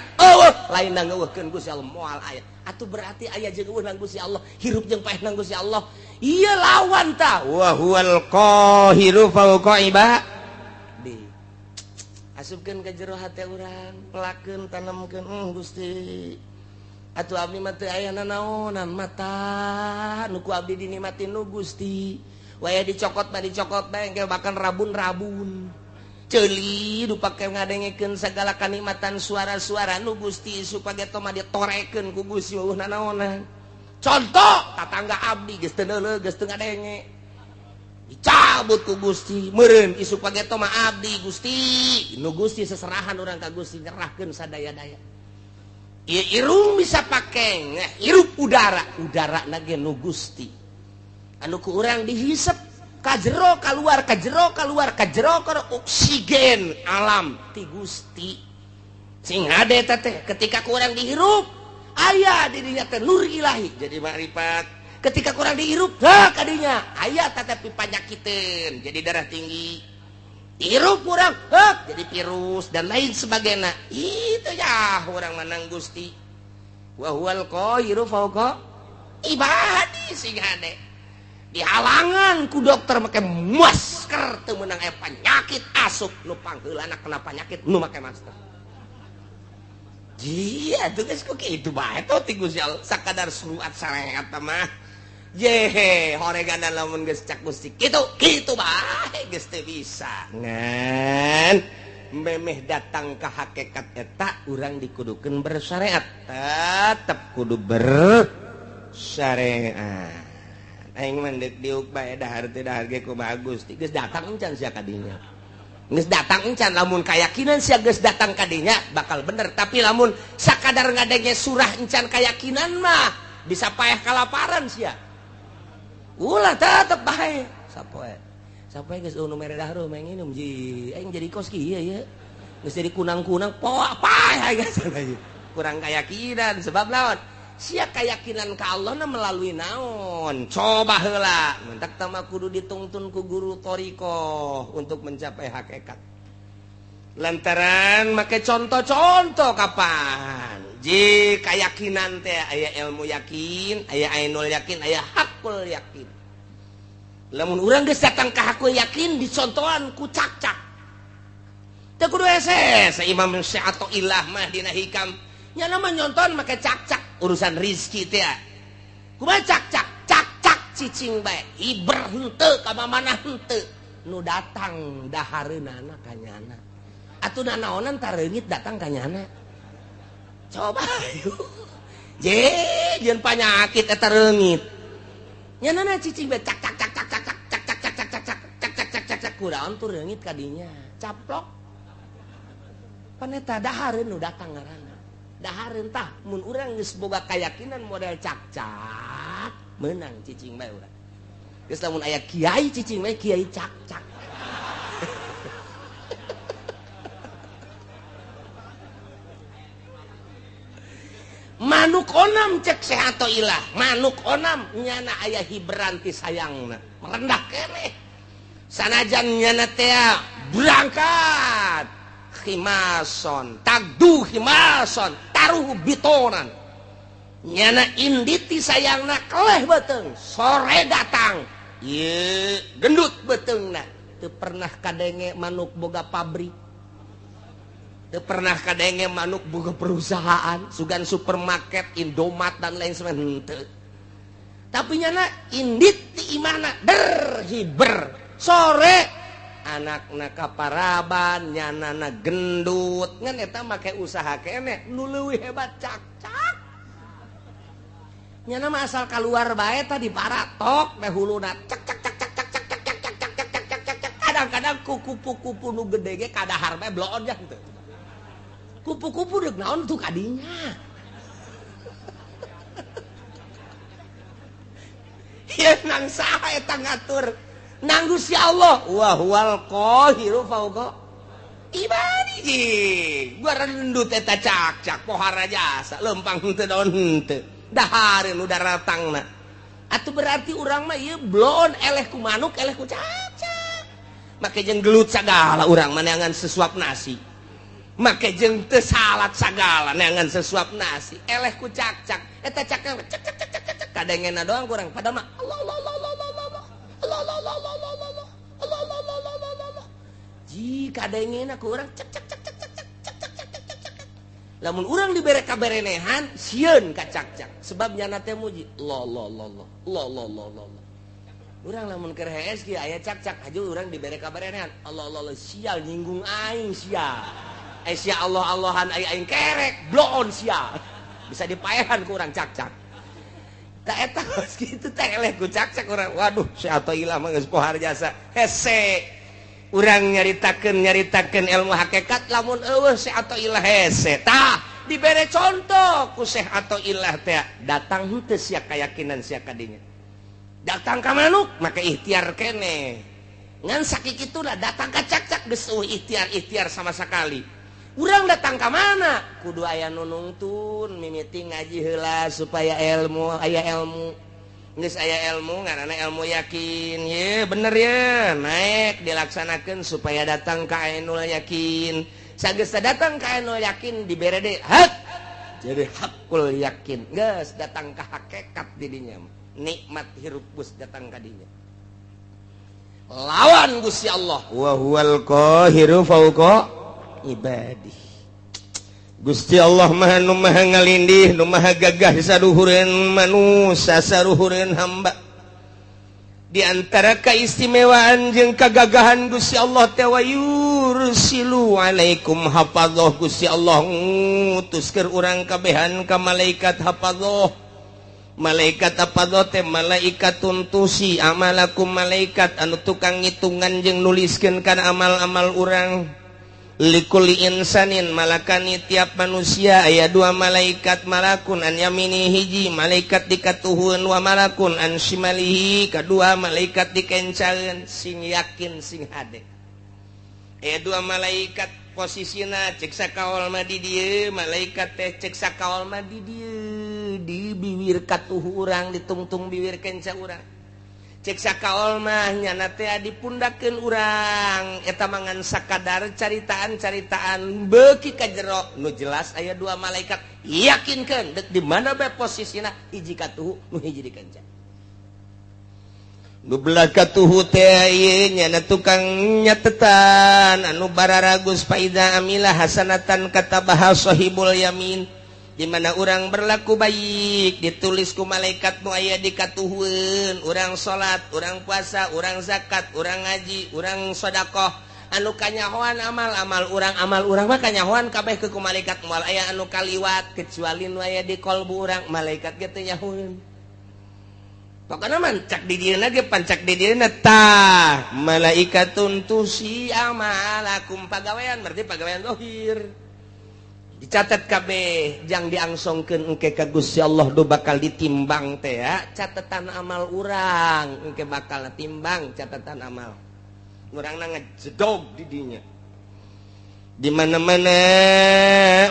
lain nang ngeukeun Gusti Allah moal aya atuh berarti aya jeung nang Gusti Allah hirup jeung paeh nang Gusti Allah ieu lawan ta wa huwal qahiru fauqa ibadi asupkeun ka jero hate urang pelakeun tanemkeun Gusti atuh abdi mah teu aya nanaonan mata nu ku abdi dinikmatin nu Gusti waya dicokot bae engke bahkan rabun-rabun ceuli du pake ngadengekeun sagala kanikmatan suara-suara nu Gusti supaya mah ditorekeun ku Gusti weuh nanaonan contoh tatangga abdi geus teu neuleug geus teu ngadenge dicabut ku Gusti meureun isu pageto mah abdi Gusti nu Gusti seserahan urang ka Gusti nyerahkeun sadaya-daya ieu irung bisa pake hirup udara nage nu Gusti anu ku urang dihisep kajero keluar kajero keluar kajero oksigen alam ti Gusti sing hade teh ketika kurang dihirup aya dirinya teh nur ilahi jadi makrifat ketika kurang dihirup kadinya aya tetapi panyakiteun jadi darah tinggi dihirup kurang jadi virus dan lain sebagainya itu ya orang menang Gusti wa huwal qahiru fauqa ibadi sing hade dihalangan ku dokter make masker teu meunang aya penyakit asup nu pangheulana kena penyakit nu make masker. Iya tuh guys kok kitu bae tuh ti Gusti Allah sakadar suruat sarehat mah. Ye horeganan lamun geus cak Gusti kitu bae geus teu bisa. Ngan memeh datang ka hakikat eta urang dikudukeun bersyariat tetep kudu bersyariat. Aing mandek diuk bae dahar teh dahar ge kumaha Gusti geus datang encan sia ka dinya geus datang encan lamun kayakinan sia geus datang ka dinya bakal bener tapi lamun sakadar ngadenge surah encan kayakinan mah bisa payah kalaparan sia ulah tetep bae sapoe geus nu mere dahar meng inum ji aing jadi kos kieu ya geus jadi kunang-kunang poa payah geus kurang kayakinan sebab naon sia keyakinan ka Allah na melalui naon coba heula mentak tama kudu ditungtun ku guru thariqah untuk mencapai hakikat lantaran make contoh-contoh kapan ji keyakinan teh aya ilmu yakin aya ainul yakin aya hakul yakin lamun urang geus datang ka hakul yakin dicontohan ku cak-cak teh kudu hese Imam Syafi'i mah dina hikam nya nama nyonton make cak-cak urusan rizki teh kumaha cak-cak cicing bae iber henteu ka mamana henteu nu datang dahareunana ka nyana atuna naonan tareungit datang ka nyana coba jeun panyakit eta reungit nyanana cicing bae cak kunaon tuh reungit ka dinya caplok pan eta dahareun nu datang ngaranna dahareun tah mun urang geus boga kayakinan model cak-cak meunang cicing bae urang geus lamun aya kiai cicing bae kiai cak-cak manuk onam cek sehato ilah manuk onam nyana aya hibran ti sayangna merendah keneh sanajan nyana teh berangkat khimason tagdu khimason taruh bitonan nyana inditi sayangna keleh beteung sore datang ye gendut beteungna teu pernah kadenge manuk boga pabrik teu pernah kadenge manuk boga perusahaan sugan supermarket Indomaret dan lain sebagainya tapi nyana indit ti imahna berhiber sore anakna kaparaban nyanana gendut ngan eta make usaha keneh nu leuwih hebat cak-cak nyana mah asal kaluar bae tah diparatok meh huluna cak kadang-kadang kupu-kupu nu gede ge kadahar meh bloon teu kupu-kupu deuk naon tuh kadinya ieu nang saha eta ngatur nang Gusti Allah wa huwal qahiru fauqa ibadi ji gua rendut eta cak-cak pohara jasa lempang teu daun henteu dahareun nu daratangna atuh berarti urang mah ieu blon eleh ku manuk eleh ku cak-cak make jeung gelut sagala urang mah neangan sesuap nasi make jeung teu salat sagala neangan sesuap nasi eleh ku cak-cak eta cak kadengena doang kurang padahal mah ji kadengena ku urang cek lamun urang dibere kaberenehan sieun ka cak-cak sebab nyana teh muji lo urang lamun keur hees kieu aya cak-cak haju urang dibere kaberenehan Allah sial nyinggung aing sial sia Allah-Allahan aing kerek bloon sial bisa dipaehan ku urang cak-cak tak eta kitu teh eleh ku cak-cak urang waduh si atoh ilah mah geus pohar jasa hese urang nyaritakeun ilmu hakikat lamun eueuh si atoh ilah hese tah dibere contoh ku Syekh Athaillah teh datang henteu sia keyakinan sia kadinya datang ke manuk maka ikhtiar kene ngan sakit itulah datang ke cak-cak geus ikhtiar sama sekali urang datang ke mana kudu aya nu nuntun mimiti ngaji heula supaya aya ilmu geus aya ilmu ngaranna ilmu yakin ye bener ya naik dilaksanakeun supaya datang ka ainul yakin sageus datang ka ainul yakin dibere deui hak jadi hakul yakin geus datang ka hakikat di dinya nikmat hirup geus datang ka dinya lawan Gusti Allah wa huwal qahiru fauqa ibadih Gusti Allah maha nu maha ngalindih nu maha gagah saluhureun manusia saluhureun hamba di antara keistimewaan jeung kagagahan Gusti Allah teh wa yursilu alaikum hafadzah Gusti Allah ngutuskeun urang kabehan ka malaikat hafadzah malaikat hafadzah teh malaikatun tusi amalakum malaikat anu tukang ngitungan jeung nuliskeun kana amal-amal urang likulli insanin malakani tiap manusia aya dua malaikat malakun an yamini hiji malaikat dikatuhun wa malakun an shimalihi kadua malaikat dikencaeun sing yakin sing hade aya dua malaikat posisina cek sakaol mah di dieu malaikat teh cek sakaol mah di dieu di bibir katuh urang ditungtung bibir kenca urang cek sakaol mah nyana teh dipundakeun urang eta mangan sakadar caritaan-caritaan beuki ka jero nu jelas aya dua malaikat yakinkeun deuk di mana bae posisina hiji katuhu nu hiji dikenca nu belah katuhu teh ieu nyana tukang nyatetan anu bararagus faida amilah hasanatan katabaha sahibul yamin di mana orang berlaku baik ditulis ku malaikat nu aya di katuhun urang salat urang puasa urang zakat urang ngaji urang sedekah anu kanyahoan amal urang mah kanyahoan kabeh ku malaikat moal aya anu kaliwat kecuali nu aya di qalbu urang malaikat ge teu nyahoeun pokona mancak di dieuna ge pancak di dieuna tah malaikatun tusi amalakum pagawean berarti pagawean zahir dicatat kabeh jang diangsongkeun engke ka Gusti Allah do bakal ditimbang teh ya catatan amal urang engke bakal timbang catatan amal urangna ngajedog di dinya di mana-mana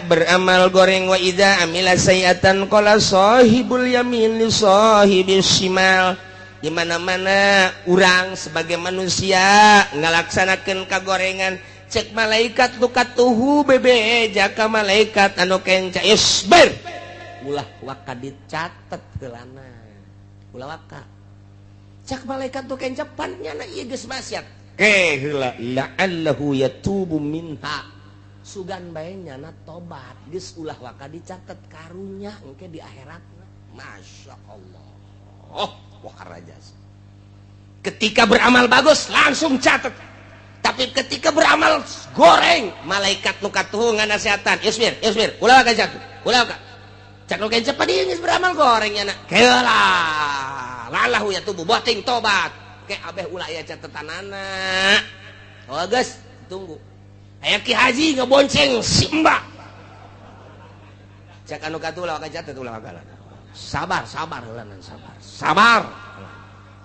beramal goreng wa idza amila sayiatan qala sahibul yamin li sahibis shimal di mana-mana urang sebagai manusia ngalaksanakeun kagorengan cek malaikat nu katuhu bebe jaka malaikat anu kenca isbir ulah waka dicatet heulana ulah waka cek malaikat nu kenca pannyana ieu geus maksiat heula la'allahu yatubu minha sugan bae nyana tobat geus ulah waka dicatet karunya engke di akhiratna masyaallah wah rajas ketika beramal bagus langsung catet tapi ketika beramal goreng malaikat nu katuhu nganasehatan isbir ulah ka jatuh ulah ka cak nu kencepat ieu geus beramal goreng nya keula lalahu ya tubuh boting tobat ke abeh ulah aya catetanana oh geus tunggu aya ki haji ngebonceng si mbak cak anu katuh ulah ka catet ulah ka sabar heula sabar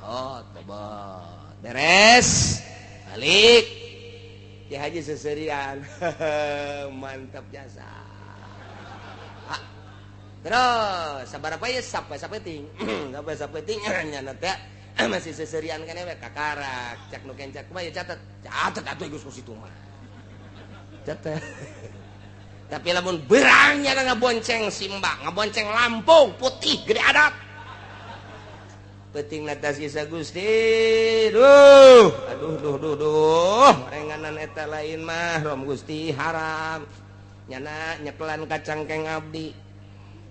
oh tobat beres balik Ki Haji seserian mantap jasa terus sabar apa ya sampai sapeting sampai sapeting nyana teh masih seserian kan we kakarak cak nu kencak mah ya catet atuh geus ku situ mah catet tapi lamun berangnya ngabonceng simba ngabonceng Lampung putih gede adat penting nata sisa Gusti aduh renganan eta lain mah rom Gusti haram nyana nyekelan kacang keng abdi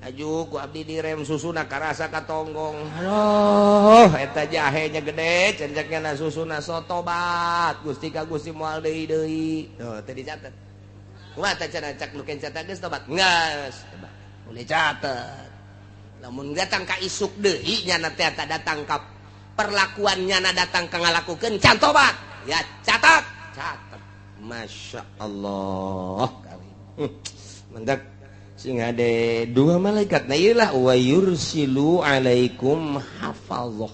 aju ku abdi direm susuna karasa katonggong aduh eta jahenya gede cencekna susuna sotobat Gusti ka Gusti moal deui tuh teh dicatet kumaha teh cenah cak nu kenca teh geus tobat geus boleh catet lamun datang ka isuk deui nyana teh datang ka perlakuan nyana datang ka ngalakukeun can tobat ya catat Masya Allah mendak sing ade dua malaikat na ieu lah wa yursilu alaikum hafadzah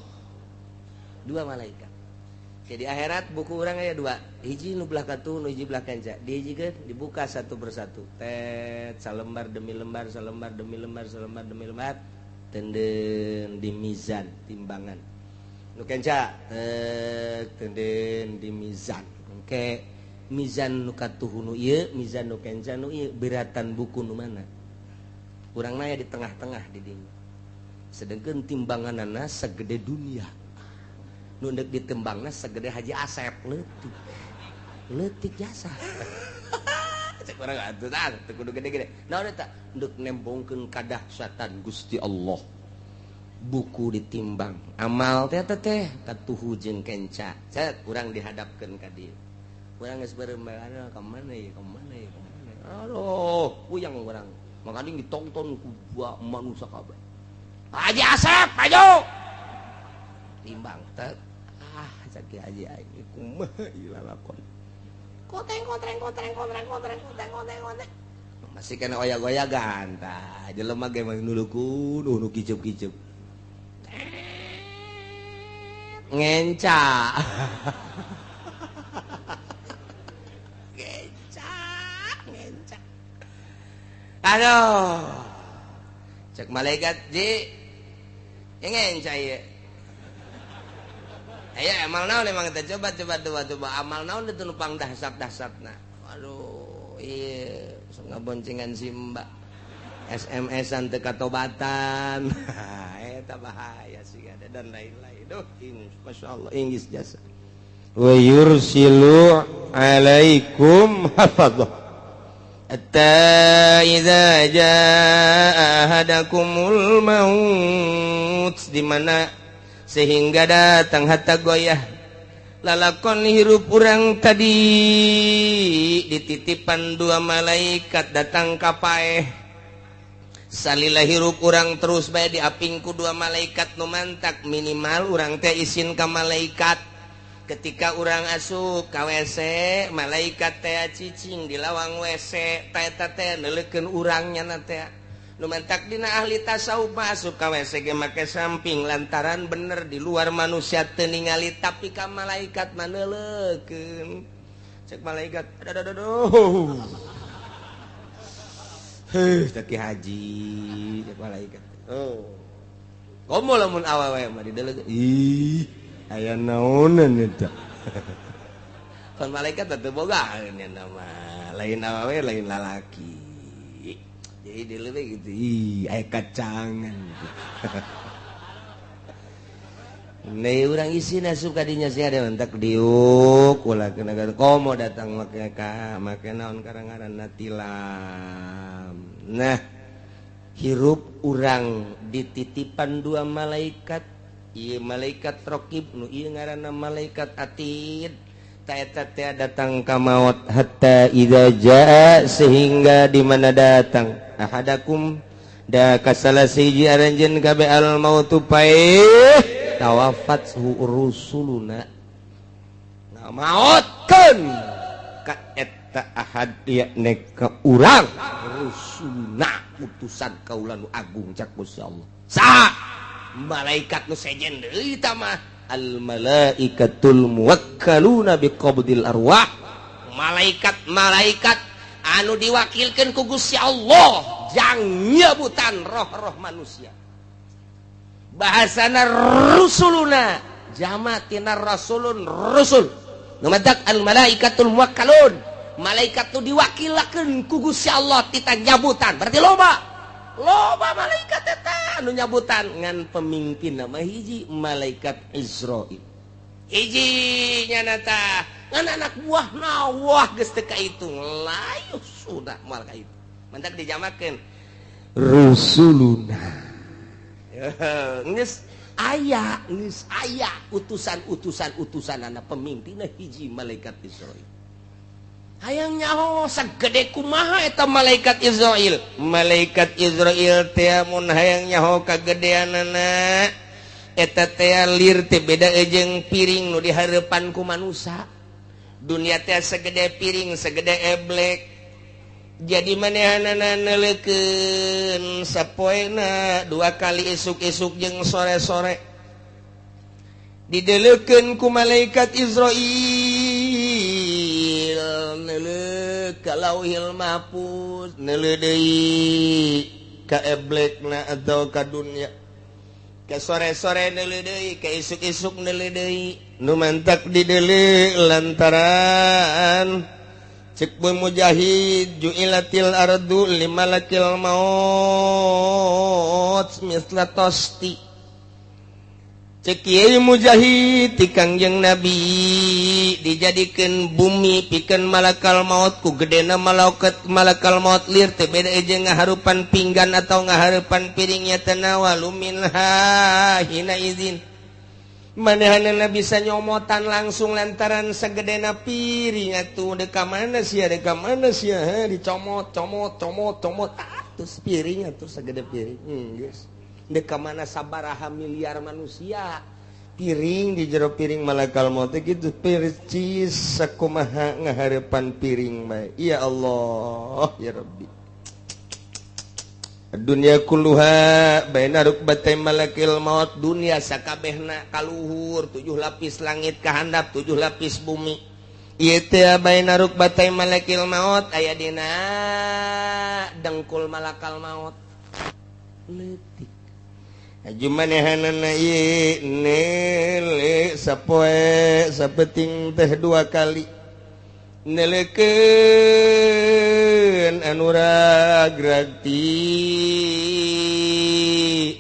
2 malaikat. Jadi akhirat buku orang aya 2. Hiji nu belah katu, nu hiji belah kanca. Dihijikeun dibuka satu persatu. Tet salembar demi lembar, salembar demi lembar, salembar demi lembar. Tenden di mizan timbangan. Nu kanca tenden di mizan. Engke mizan nu katuh nu ieu, mizan nu kanca nu ieu, beratan buku nu mana? Urang aya di tengah-tengah di dieu. Sedengkeun timbanganana sagede dunia. Nu deuk ditembangna sagede Haji Asep leutik jasa. Cek urang atuh tah teu kudu gede-gede. Naon eta? Deuk nembongkeun kadahsyatan Gusti Allah. Buku ditimbang. Amal teh katuhu jeung kenca. Cek urang dihadapkeun ka dieu. Urang geus bareng-bareng ka mana ye, ka mana ye, ka mana. Aduh, puyeng urang. Makanya ditonton ku manusia kabeh. Haji Asep, maju. Timbang teh. Sakit Haji aing kumaha ieu lalakon. Koteng. Masih kena oyak-oyagan tah. Jelema ge mah nulukun, nu kiceup-kiceup. Ngenca. Ngenca. Aduh. Cek malaikat ji. Ngenca ieu. Aya amal naon emang kita coba amal naon itu nupang dahsat-dahsatna. Aduh, ieu sok ngaboncengan si Mbak. SMS-an teu katobatan. Eta bahaya sih ada dan lain-lain. Duh, masyaallah inggis jasa. Wa yursilu alaikum hafadzah. Hatta idza jaa ahadakumul maut di mana sehingga datang hatta goyah lalakon hirup urang tadi dititipan 2 malaikat datang ka paeh salila hirup urang terus bae diaping ku 2 malaikat nu mantak minimal urang teh izin ka malaikat ketika urang asup ka WC malaikat teh cicing di lawang WC eta teh neuleukeun urangnya na teh nu mantak dina ahli tasawuf masuk ka WC ge make samping lantaran bener di luar manusia teu ningali tapi ka malaikat mah neuleukeun. Cek malaikat aduh. Taki haji cek malaikat. Oh. Komo lamun awewe mah dideuleukeun. Ih, aya naonan eta. Kan malaikat teu boga nya nama. Lain awewe lain lalaki. Jadi dia lebih gitu, aya kacangan gitu. Nih orang isi nasup kadinya sih ada mentak diuk, ulah kena komo datang make naon karangaran tilam. Nah, hirup urang dititipan 2 malaikat, ieu malaikat raqib nu ieu ngaranna malaikat atid. Eta teh datang ka maut hatta idza jaa sehingga di mana datang ahadakum da kasalasiji aranjeun kabeh al mautu pae tawafat rusuluna na mautkeun ka eta ahad yakne ka urang rusuluna utusan kaula nu agung cak Gusti Allah sa malaikat nu sejen deui ta mah al malaikatul muwakkaluna biqabdil arwah malaikat anu diwakilkeun ku Gusti Allah jang nyebutan roh-roh manusia bahasana rusuluna jamatina rasulun rusul numadak al malaikatul muwakkalun malaikat tu diwakilakeun ku Gusti Allah tita nyabutan berarti loba malaikat eta anu nyabutan ngan pemimpin nama hiji malaikat Israil hiji nya tah ngan anak buahna wah geus teu kaitung layuh sudah moal ka itu mantak dijamakeun rusuluna geus aya utusan anak pemimpinna hiji malaikat Israil hayang nyaho sagede kumaha eta malaikat Israil teh mun hayang nyaho kagedeanana eta teh lir teh beda jeung piring nu dihareupan ku manusia dunia teh segede piring segede eblek jadi manehanana neuleukeun sapoena 2 kali isuk-isuk jeung sore-sore didelekeun ku malaikat Israil neuleuh ka Lauhil Mahfuz neuleuh deui ka eblekna atau ka dunya ka sore-sore neuleuh deui ka isuk-isuk neuleuh deui nu mantak dideuleuh lantaran cek Mujahid ju'ilatil ardu limalakil maut misla tosti cek Kiai Mujahid ti Kangjeng Nabi dijadikeun bumi pikeun malakal maut ku gedena malakal maut lir teu beda jeung ngaharupan pinggan atau ngaharupan piringnya tanawalu minha hina izin manehanana bisa nyomotan langsung lantaran sagedena piring atuh deka mana sia dicomot terus piring atuh sagede piring geus deka mana sabaraha miliar manusia piring di jero piring malakal maut kitu percis sakumaha ngahareupan piring bae ya Allah ya Rabbi dunia kulluha baina rukbatai malakil maut dunia sakabehna kaluhur 7 lapis langit kahandap 7 lapis bumi ieu teh baina rukbatai malakil maut aya dina dengkul malakal maut leutik aju manehanana ieu neule sapoe sapeting teh 2 kali neleukeun anu ragragti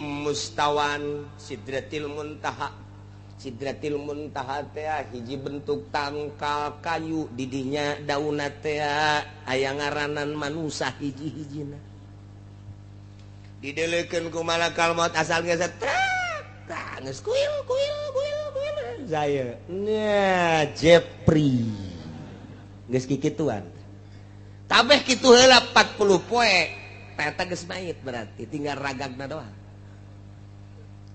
mustawan sidratil muntaha teh hiji bentuk tangkal kayu di dinya daunna teh aya ngaranan manusa hiji-hijina dideleukeun ku malakal maut asal geus geus kuil saya nya Jepri geus kikituan tabeh kitu heula 40 poe eta geus mayit berarti tinggal ragagna doang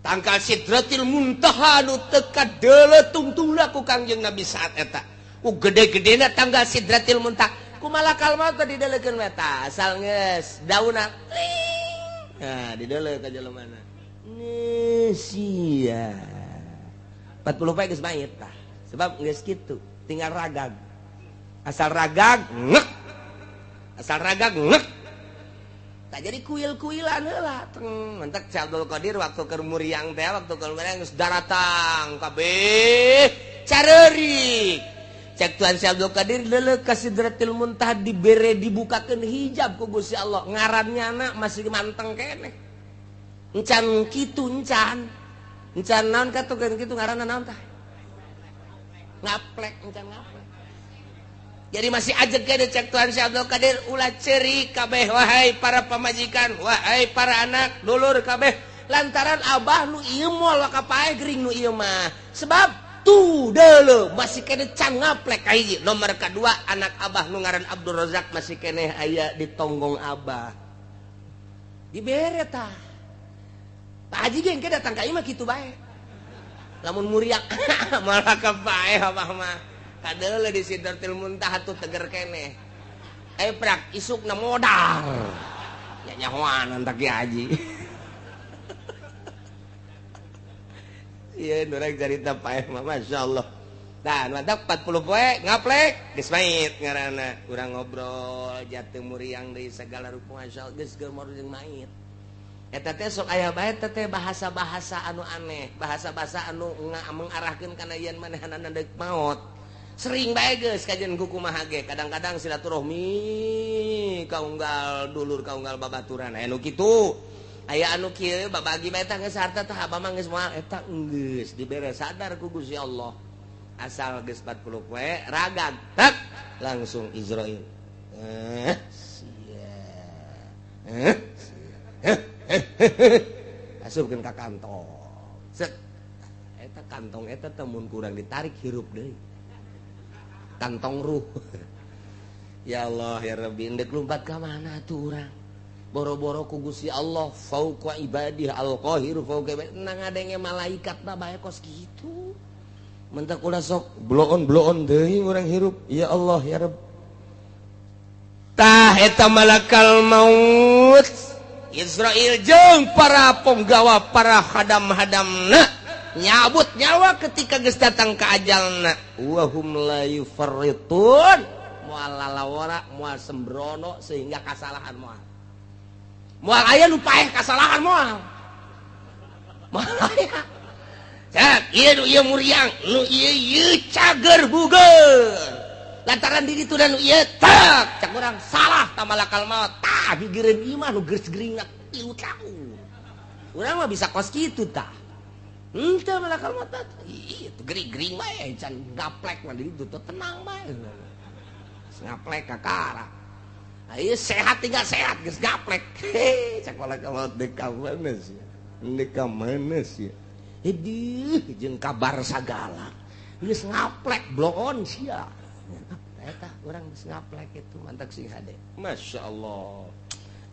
tangkal sidratil muntaha nu teu kadeuleuh tungtungna ku Kangjeng Nabi saat eta ku gede-gedena tangkal sidratil muntaha ku malakal maut teh dideleukeun eta asal geus daunna nah dideleuh ka jelemana sia 40 poe geus mayit tah sebab geus kitu tinggal ragag asal ragag ngek tak jadi kuil-kuilan heula mentek Syekh Abdul Qadir waktu keur muriang teh waktu keur muriang geus daratang kabeh careurik cek Tuhan Syekh Abdul Qadir leuleuh ka Sidratil Muntaha dibere dibukakeun hijab ku Gusti Allah ngarannyana masih manteng keneh encan kitu encan naon katukeun kitu ngaranna naon tah ngaplek encan ngaplek. Jadi masih ajeg ke cek Tuhan Syekh Abdul Qadir ulah ceurik kabeh wahai para pamajikan, wahai para anak, dulur kabeh lantaran abah nu ieu moal kapae gering nu ieu mah. Sebab tuh deuleuh masih kene can ngaplek ka hiji. Nomor kedua anak abah nu ngaran Abdul Razak masih kene aya di tonggong abah. Dibere tah. Pak Haji ge engke datang ka ieu mah kitu bae. Lamun muriak malah kapae abah mah. Kadeuleuh di Sidratil Muntaha tuh teger keneh. Prak isukna modal. Ya nyahoan antak Ki Haji. Ieu nu rek carita paeh mah masyaallah. Tah mantap 40 poe ngaplek geus mait ngaranna. Urang ngobrol jatuh muriang deui segala rupa masyaallah geus geumor jeung mait. Eta teh sok aya bae teh bahasa-bahasa anu aneh, bahasa-bahasa anu mengarahkeun kana yen manehanana deuk maot. Sering bae geus kajian kumaha ge kadang-kadang silaturahmi kaunggal dulur kaunggal babaturan anu kitu aya anu kieu babagi bae tah geus harta tah abah mah geus moal eta geus dibere sadar ku Gusti Allah asal geus 40 poe ragag tak langsung Israil asupkeun ka kantong set eta kantong eta teh mun kurang ditarik hirup deui kantong ruh. Ya Allah ya Rabbi endek lumpat ka mana tuh urang boro-boro ku Gusti Allah fauqa ibadih al-qahir fauqa nang ngadenge malaikatna bae kos kitu mentek ulah sok bloon deui urang hirup ya Allah ya Rabb tah eta malakal maut Israil jeung para penggawa para hadam-hadamna nyabut nyawa ketika geus datang ka ajalna wa hum la yufarritun moal lalawara moal sembrono sehingga kasalahan moal aya nu paeh kasalahan moal aya cak ieu muriang nu ieu cager bugeun lantaran di ditu dan nu ieu tak cak urang salah tamalakal maut tah bigireun ieu mah nu geus geringat 3 tahun urang mah bisa kos kitu tah henteu malakal maut ieu teh gering-gering bae can gaplek mah di ditu tenang bae ngaplek kakara ieu sehat tinggal sehat geus gaplek cak malakal maut deka mana sih deka mana sih Edih, jeung kabar sagala. Geus ngaplek bloon sia. Eta urang geus ngaplek itu mantak sing hade. Masyaallah.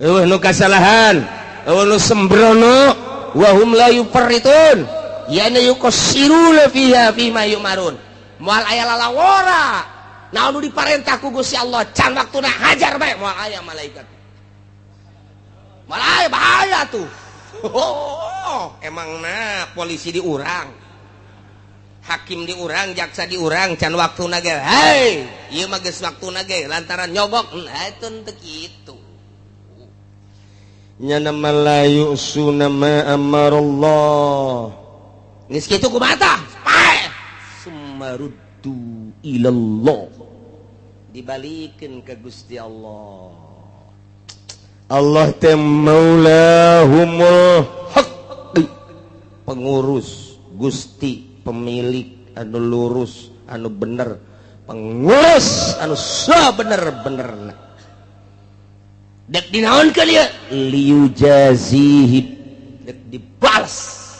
Eueuh nu kasalahan, eueuh nu sembrono, wa hum la yufarritun. Yana yuqsiruna fiha fima yumarun. Moal aya lalawara. Naon nu diparentah ku Gusti Allah, can waktuna hajar bae moal aya malaikat. Moal aya bahaya tuh. Oh, emang polisi diurang, hakim diurang, jaksa diurang, can waktu nage, hei, iya mah geus waktu nage, lantaran nyogok, itu teu kitu. Nya nama la yusuna ma amarallah. Geus kitu kumaha tah? Pae. Sumaruddu ilallah. Dibalikeun ka Gusti Allah. Allah teh maulahumul haqqi pengurus Gusti pemilik anu lurus anu bener pengurus anu sabener-benerna dek dinaonkeun ieu liujazihib dek dibalas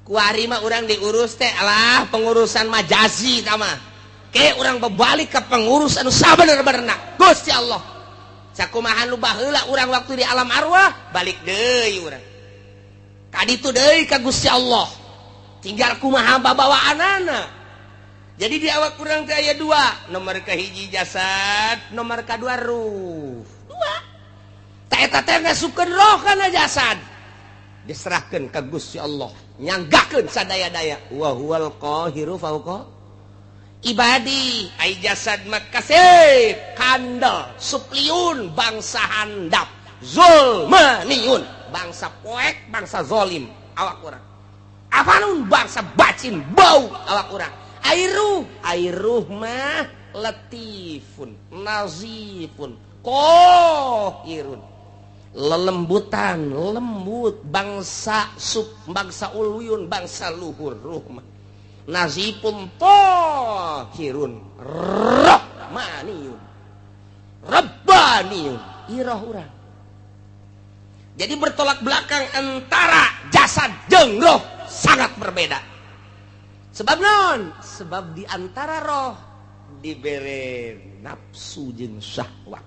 ku ari mah urang diurus teh alah pengurusan majazi tah mah ke urang bebalik ka pengurus anu sabener-benerna Gusti Allah. Sakumaha lu baheula urang waktu di alam arwah balik deui urang ka ditu deui ka Gusti Allah tinggal kumaha babawaanana jadi di awak urang teh aya 2 nomor kahiji jasad nomor kadua ruh 2 ta eta teh ngasukeun roh kana jasad diserahkeun ka Gusti Allah nyanggakeun sadaya-daya wa huwal qahiru fauqa ibadi ai jasad makasih kandel supliun bangsa handap zulmaniun bangsa poek bangsa zolim awak urang afanun bangsa bacin bau awak urang airuh mah latifun nazifun kohirun lelembutan lembut bangsa bangsa uluyun bangsa luhur ruh mah nazipun tohirun rahmaniyun rabbaniyun irah urang jadi bertolak belakang antara jasad jeung roh sangat berbeda sebab naon sebab di antara roh dibere nafsu jeung syahwat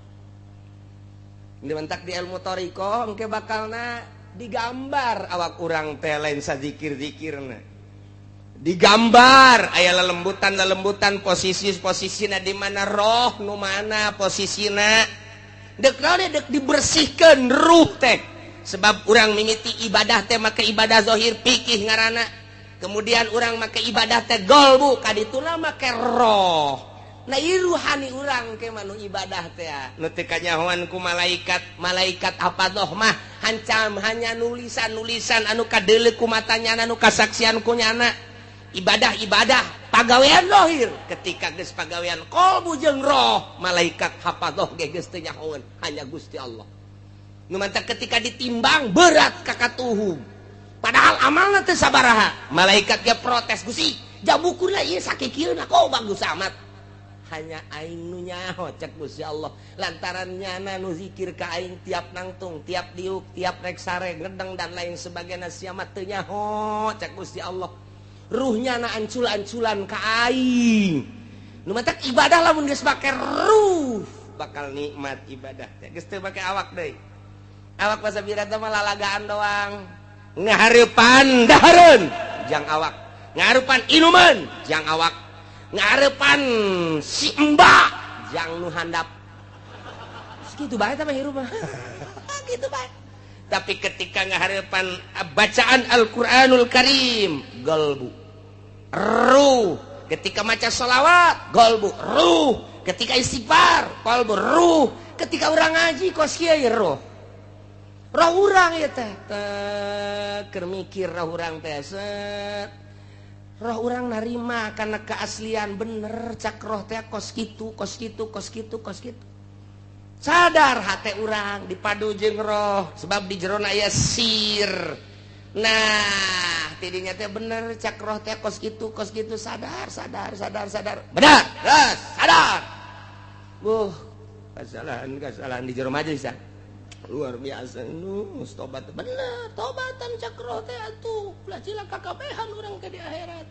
dimentak di ilmu thariqah engke bakalna digambar awak urang teh lain sazikir-zikirna digambar aya lelembutan posisi-posisina di mana roh nu mana posisina dek naon dek dibersihkeun ruh teh sebab urang mimiti ibadah teh make ibadah zahir fikih ngaranna kemudian urang make ibadah teh qalbu kadituna make roh nah ieu ruhani urang ke manu ibadah teh nu teu kanyahoan ku malaikat apa doh mah hancam hanya nulisan-nulisan anu kadeuleu ku matanya anu kasaksian ku nyana ibadah pagawean zahir ketika geus pagawean qalbu jeung roh malaikat hafadoh ge geus teu nyahoeun hanya Gusti Allah nu mantap ketika ditimbang berat ka katuhum padahal amalna teu sabaraha malaikat ge protes Gusti jabukuna ieu sakikieuna kok bagus amat hanya aing nu nyaho cek Gusti Allah lantaran nyana nu zikir ka aing tiap nangtung tiap diuk tiap rek sare ngedeng dan lain sebagainya sia mah teu nyaho cek Gusti Allah ruhnya na ancul-anculan ka aing nu matak ibadah lamun geus make ruh bakal nikmat ibadah teh geus teu make awak deui awak pasabira teh mah lalagaan doang ngahareupan dahareun jang awak ngahareupan inuman jang awak ngahareupan si embak jang nu handap kitu bae teh mah hirup mah kitu bae Tapi ketika ngaharepan bacaan Al-Qur'anul Karim, golbu. Ruh. Ketika maca sholawat, golbu. Ruh. Ketika istighfar, golbu. Ruh. Ketika orang ngaji, kos kieu roh. Roh urang ieu teh. Keur mikir roh urang teh set. Roh urang narima karena keaslian bener cak roh teh kos kitu, kos kitu, kos kitu, kos kitu. Sadar hati orang dipadu jeung roh sebab di jerona aya sir. Nah tidinya teh bener cak roh teh kos gitu sadar benar terus sadar kesalahan di jero majelis luar biasa tobat bener tobatan cak roh teh atuh ulah cilaka kabehan urang ke di akhirat.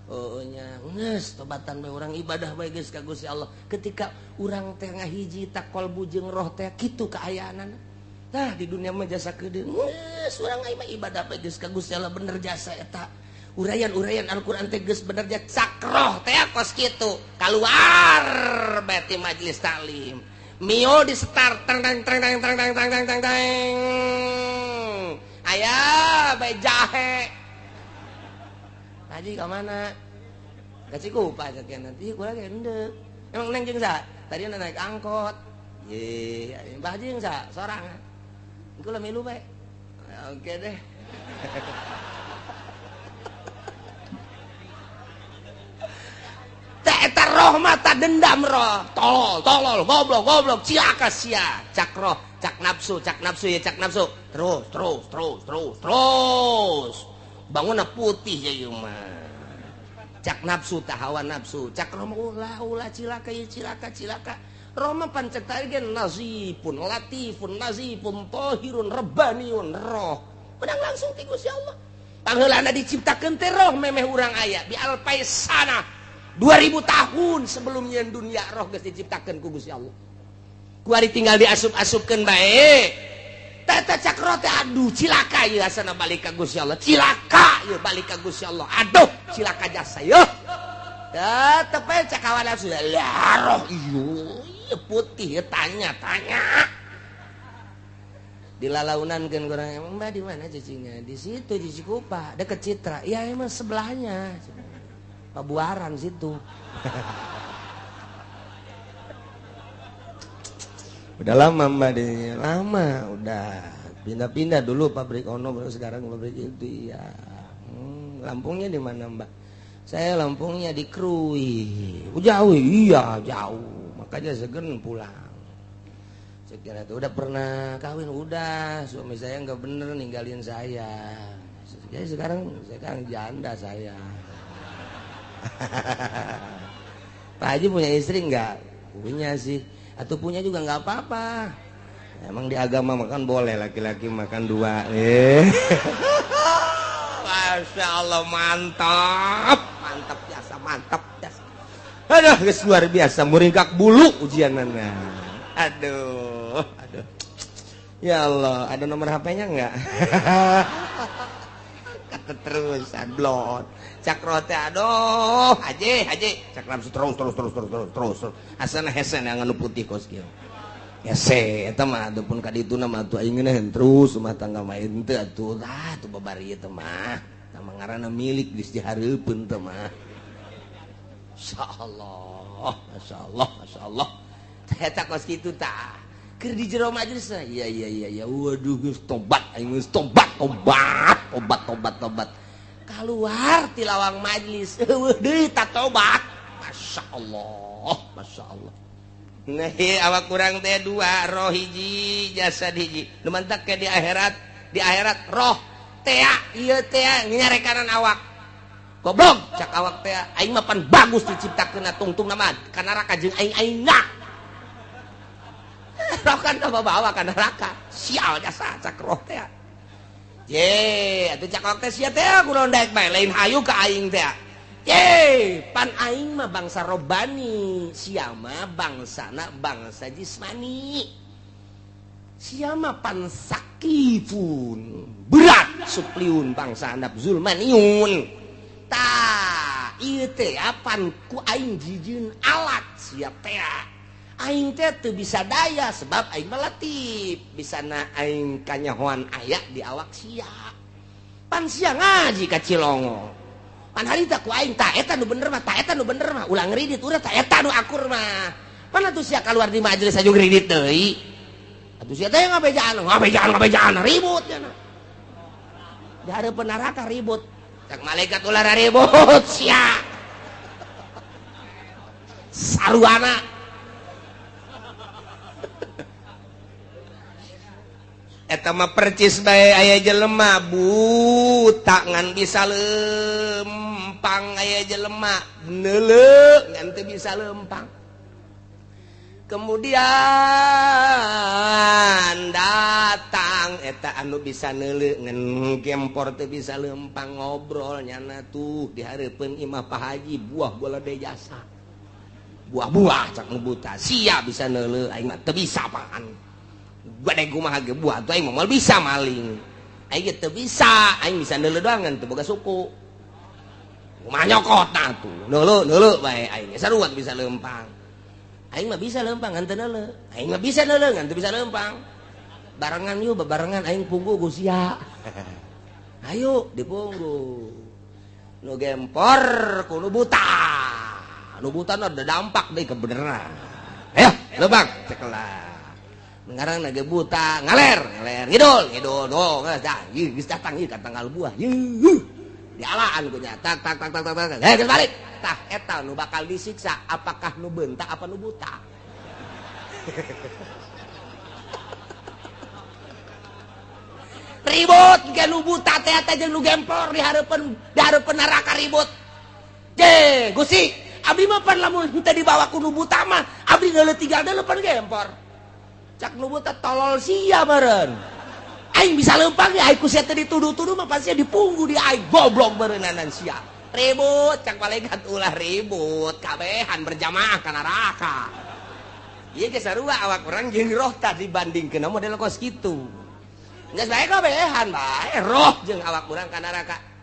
Oh nya geus tobatan bae urang ibadah bae geus ka Gusti Allah. Ketika urang teh ngahiji tak kolbu jeung roh teh kitu kaayaanana. Nah di dunia mah jasa kedeung geus urang mah ibadah bae geus ka Gusti Allah bener jasa eta. Urayan-urayan Al-Qur'an teh geus bener jasa cak roh teh kos kitu. Kaluar bae ti majelis taklim. Mio di start teng teng teng teng teng teng teng teng teng. Aya bae jahe. Haji ke mana? Ke Cikupa sekian nanti gue lagi endek. Emang neng jeung sa? Tadi naik angkot. Ye, Mbah Haji jeung sa? Sorangan. Iku lah milu bae. Oke deh. Teh eta roh mata dendam roh. Tolol, goblok, cilaka sia. Cak roh, cak nafsu ya cak nafsu. Terus. Bangunna putih ya ieu mah. Cak nafsu tah hawa nafsu, cak roma ulah cilaka ieu cilaka. Roma pancet tadi gen nazifun latifun nazifun tahirun rabbaniun roh. Pedang langsung ti Gusti Allah. Pangheulana diciptakeun teh roh memeh urang aya di alpaisana 2000 tahun sebelumnya dunia roh geus diciptakeun ku Gusti Allah. Ku ari tinggal diasup-asupkeun bae. Tata cakro teh aduh cilaka ieu asana balik ka Gusti Allah. Cilaka ieu balik ka Gusti Allah. Aduh cilaka jasa ieu. Da tepe cakawana sudah roh ieu putih tanya. Dilalaunan-keun kurang emang Mbak di mana cicingnya? Di situ di Cikupa, dekat Citra. Ya emang sebelahnya. Pabuaran situ. Udah lama Mbak di lama udah pindah dulu pabrik Ono baru sekarang pabrik itu ya. Lampungnya di mana Mbak? Saya Lampungnya di Krui. Jauh iya jauh makanya segen pulang. Sekira itu udah pernah kawin udah suami saya nggak bener ninggalin saya. Jadi sekarang janda saya. Pak Haji punya istri nggak? Punya sih. Atau punya juga nggak apa-apa. Emang di agama makan boleh laki-laki makan 2. Masya Allah mantap jasa. Aduh guys luar biasa muringkak bulu ujianana. Aduh. Ya Allah ada nomor HP-nya nggak? Kata terus adlon. Cakrote aduh haji cak nafsu terus asana hesen yang anu putih kos kieu hese eta mah adapun ka dituna mah atuh aing geus terus rumah tangga mah henteu atuh tuh babari teh mah tah ngaranna milik geus dihareupeun teh mah masyaallah eta kos kitu tah keur di jero majelis iya waduh geus tobat aing geus tobat keluar ti lawang majlis deui tatobat Masya Allah nah awak kurang teh 2 roh hiji jasad hiji nu mantak ke di akhirat roh teh ieu teh nyarekanan awak goblok cak awak teh aing mah pan bagus diciptakeun tungtung nama ka neraka jeung aing-aingna roh kan bawa ka neraka sial jasa cak roh teh ye atuh cak teh sia teh kunaon daek bae lain hayu ka aing teh ye pan aing mah bangsa robani sia mah bangsana bangsa jismani sia mah pan sakifun berat supliun bangsa andap zulmaniun tah ieu teh pan ku aing jijieun alat sia teh aing teh teu bisa daya sebab aing melatih bisa na aing kanyahoan aya di awak sia pan sia ngaji ka Cilongo pan harita ku aing ta eta nu bener mah ulang ngridit urang ta eta nu akur mah pan atuh sia keluar di majelis aju ngridit deui atuh sia teh ngabejaan ribut cenah di hareupeun neraka ribut cak malaikat ulah ribut sia saruana eta mah percis bae aya jelema buta ngan bisa lempang aya jelema neuleuh ngan teu bisa lempang kemudian datang eta anu bisa neuleuh ngan gempor teu bisa lempang ngobrol nyana tuh di hareupeun imah Pak Haji buah bola de jasa buah cak nu buta sia bisa neuleuh aing mah teu bisa apaan gua deng kumaha ge buah tuh aing mah bisa maling aing teu bisa aing bisa neuleuh doang ngan teu boga suku kumaha nyokotna tuh neuleuh bae aing sarua bisa lempang aing mah bisa lempang ngan teu neuleuh aing mah bisa neuleuh ngan teu bisa lempang barengan yuk bebarengan aing punggu ku sia ayo dipunggu nu gempor ku nu buta ada dampak deh kebenaran ayo lebang cekelah ngarang nage buta ngaler ngidul oh dah geus datang ieu ka tanggal buah dialaan ku nya tak geus balik tah eta nu bakal disiksa apakah nu beuntak apa nu buta ribut ke nu buta teh eta jeung nu gempor di hareupeun neraka ribut je Gusti abdi mah pan lamun henteu dibawa ku nu buta mah abdi geuleuh tinggal deuleu pan gempor cak nu buta tolol sia meureun aing bisa lempang ya aing ku sia teh dituduh-tuduh mah pasti dipunggu di aing goblok beureunanan sia ribut cak malaikat ulah ribut kabehan berjamaah ka neraka ieu ge sarua awak urang jeung roh tadi dibandingkeun model kos kitu geus bae kabehan bae roh jeung awak urang ka neraka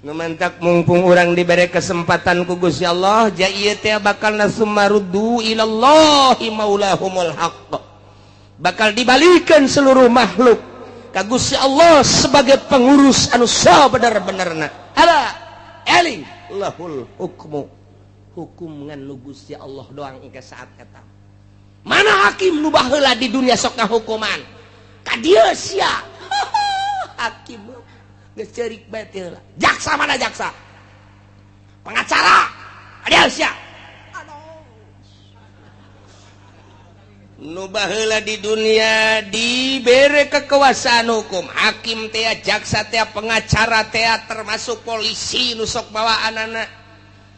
ngementak mumpung orang diberi kesempatan ku Gusti Allah ja ieu teh bakal nasumaruddu ilallahi maulahumul haqq bakal dibalikeun seluruh makhluk ka Gusti Allah sebagai pengurus anu sabener-benerna ala eling lahul hukmu hukum ngan nu Gusti Allah doang engke saat eta mana hakim nu baheula di dunia sok ngahukuman ka dieu sia hakim geus ceurik bae teh heula jaksa mana jaksa pengacara ada sia nu baheula di dunia dibere kekuasaan hukum hakim teh jaksa teh pengacara teh termasuk polisi nu sok bawaanana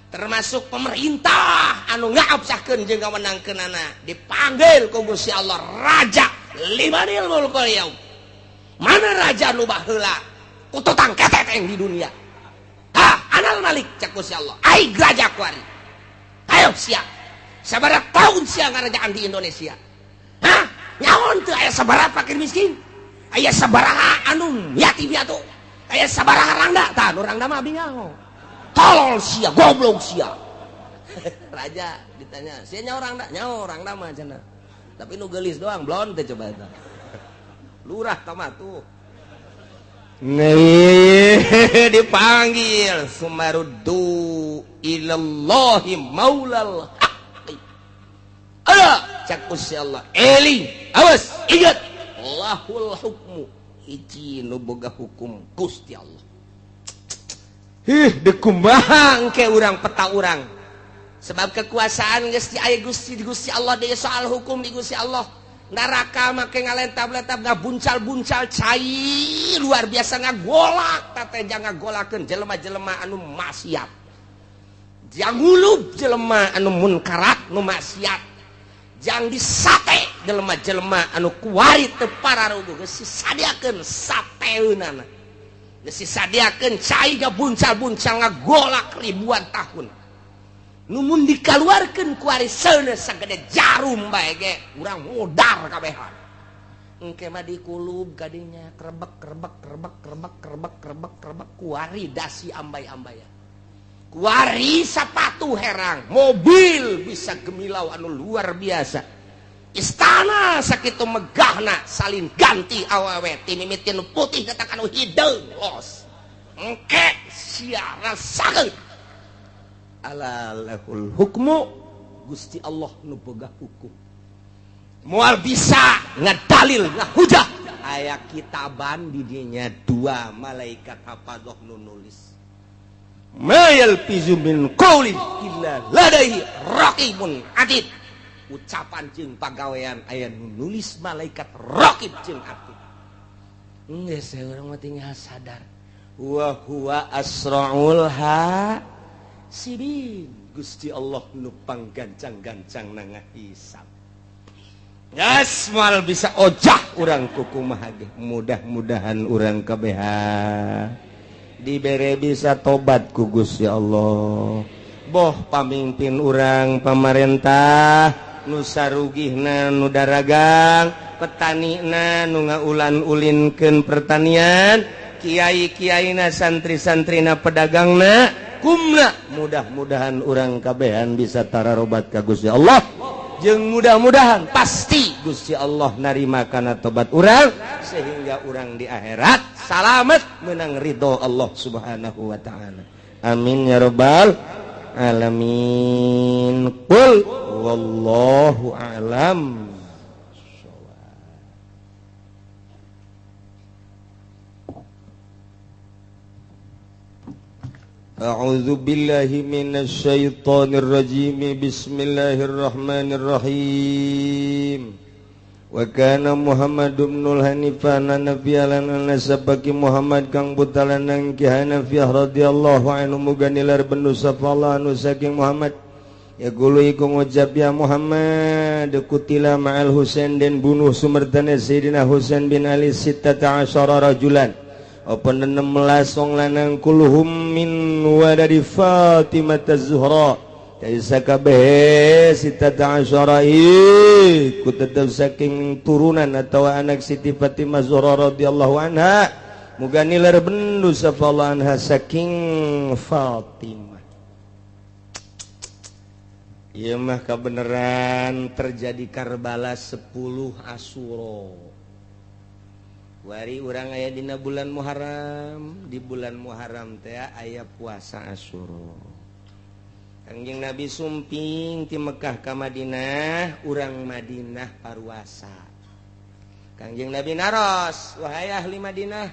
termasuk pemerintah anu ngabsahkeun jeung ngawenangkeunana dipanggil ku Gusti Allah raja limanil mulkul yaum mana raja nu baheula ututang keteteng di dunia anal malik cek Gusti Allah ai raja kuari ayo sia sabaraha tahun sia ngarajaan di Indonesia nyaon teu aya sabaraha fakir miskin aya sabaraha anu yatim piatu aya sabaraha rangda tah nu rangda mah abdi nyaho tolol sia goblok sia raja ditanya sia nyaho rangda mah cenah tapi nu geulis doang blon teh coba eta lurah kamah tuh dipanggil sumaruddu ilallahi maulal haqqi ada cak Gusti Allah eling awas ingat lahul hukmu hiji nu boga hukum Gusti Allah dekumaha engke urang peta urang sebab kekuasaan geus di aya Gusti Allah deui soal hukum di Gusti Allah neraka make ngalentab-lentab ngabuncal-buncal cai luar biasa ngagolak teh jangan ngagolakeun jelema-jelema anu maksiat jang ngulub jelema anu munkarat nu maksiat jang disate jelema-jelema anu kuari teu pararugu geus disadiakeun sateunana geus disadiakeun cai ngabuncal-buncal ngagolak ribuan tahun numun dikaluarkeun ku ari seuneu sagede jarum bae ge urang modar kabehan engke mah dikulub kadinya krebek ku ari dasi ambai-ambaya kuari sapatu herang, mobil bisa gemilau anu luar biasa, istana sakitu megahna salin ganti awewe ti mimiti nu putih kata anu hideung los engke sia rasakeun ala lahul hukmu Gusti Allah nu boga hukum moal bisa ngadalil ngahujah aya kitaban di dinya 2 malaikat hafadzah nu nulis mayal pizu min qaulin illa ladaihi raqibun atid ucapan jeung pagawean aya nu nulis malaikat raqib jeung atid geus urang mah tinggal sadar wa huwa asraul hasibin Gusti Allah nu panggancang-gancang ngahisab. Gas moal bisa ojah urang kukumaha ge. Mudah-mudahan urang kabeh dibere bisa tobat ku Gusti Allah. Boh pamimpin urang pamarentah nu sarugihna nu daragang, petanina nu ngaulan-ulinkeun pertanian, kiai-kiaina santri-santrina pedagangna kumna mudah-mudahan urang kabehan bisa tararobat ka Gusti Allah. Jeung mudah-mudahan pasti Gusti Allah narima kana tobat urang sehingga urang di akhirat salamet menang ridho Allah Subhanahu wa taala. Amin ya rabbal alamin. Qul wallahu a'lam. A'udzu billahi minasy syaithanir rajim. Bismillahirrahmanirrahim. Wa kana Muhammadun ibnul Hanifan nabiyyan nasabaki Muhammad kang butalan nang Ki Hanafiyah radhiyallahu anhu muga nilar benu safallah anu saking Muhammad ya gulu iku ngucap ya Muhammad kutila ma'al Husain dan bunuh sumertana Sayyidina Husain bin Ali sittata asyara rajulan apa 16 wong lanang kulhum min wadari Fatimah az-Zuhra dari sakabeh sittata asyara iku tetep saking turunan atau anak Siti Fatimah Zuhra radhiyallahu anha muga nilar bendu safallah anha saking Fatimah. Ieu mah kabeneran terjadi Karbala 10 Asyura. Wari urang aya dina bulan Muharram, di bulan Muharram teh aya puasa Asyura. Kangjeng Nabi sumping ti Mekah ka Madinah, urang Madinah paruasa. Kangjeng Nabi naros, wahai ahli Madinah,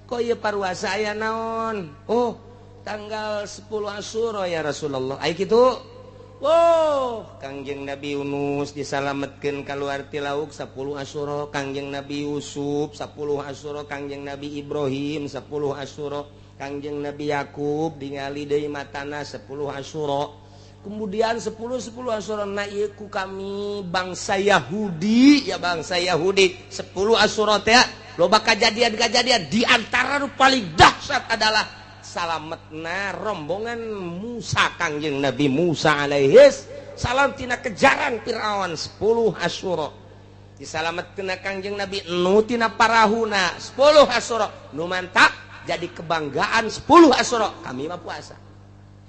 kok ieu paruasa aya naon? Oh, tanggal 10 Asyura ya Rasulullah. Ai kitu. Wow, Kangjeng Nabi Yunus disalametkeun kaluar ti lauk 10 Asyura, Kangjeng Nabi Yusuf 10 Asyura, Kangjeng Nabi Ibrahim 10 Asyura, Kangjeng Nabi Yakub ningali deui matana 10 Asyura. Kemudian 10 Asyura na ieu ku kami bangsa Yahudi, ya bangsa Yahudi 10 Asyura teh loba kajadian-kajadian di antara nu paling dahsyat adalah salametna rombongan Musa Kangjeng Nabi Musa alaihis salam tina kejaran Firaun 10 Asyura. Disalametkeun Kangjeng Nabi nu tina parahuna 10 Asyura. Nu mantap jadi kebanggaan 10 Asyura kami mah puasa.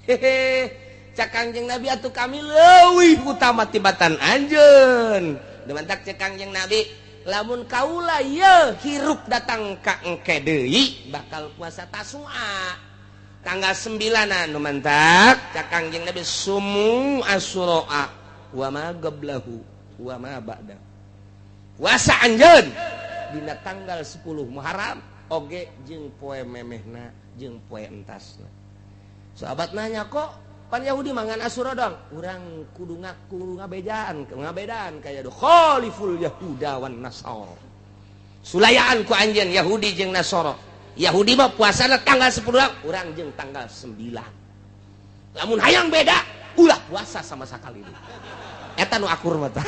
Hehe, cak Kangjeng Nabi atuh kami leuwih utama tibatan anjeun. Nu mantap cak Kangjeng Nabi lamun kaula ye hirup datang ka engke deui bakal puasa Tasu'a. Tanggal 9 nu mantap cak Kangjeng Nabi sumu Asyura wa ma qablahu wa ma ba'da. Puasa anjeun dina tanggal 10 Muharram oge jeung poe memehna jeung poe entasna. Sahabat nanya kok pan Yahudi mangan Asyura dong. Urang kudu ngaku ngabedaan kaya do khaliful yahuda wan nasara. Sulayaan ku anjeun Yahudi jeung Nasara. Yahudi mah puasana tanggal 10, urang jeung tanggal 9. Lamun hayang beda, ulah puasa sama sakali. Eta nu akur mah tah.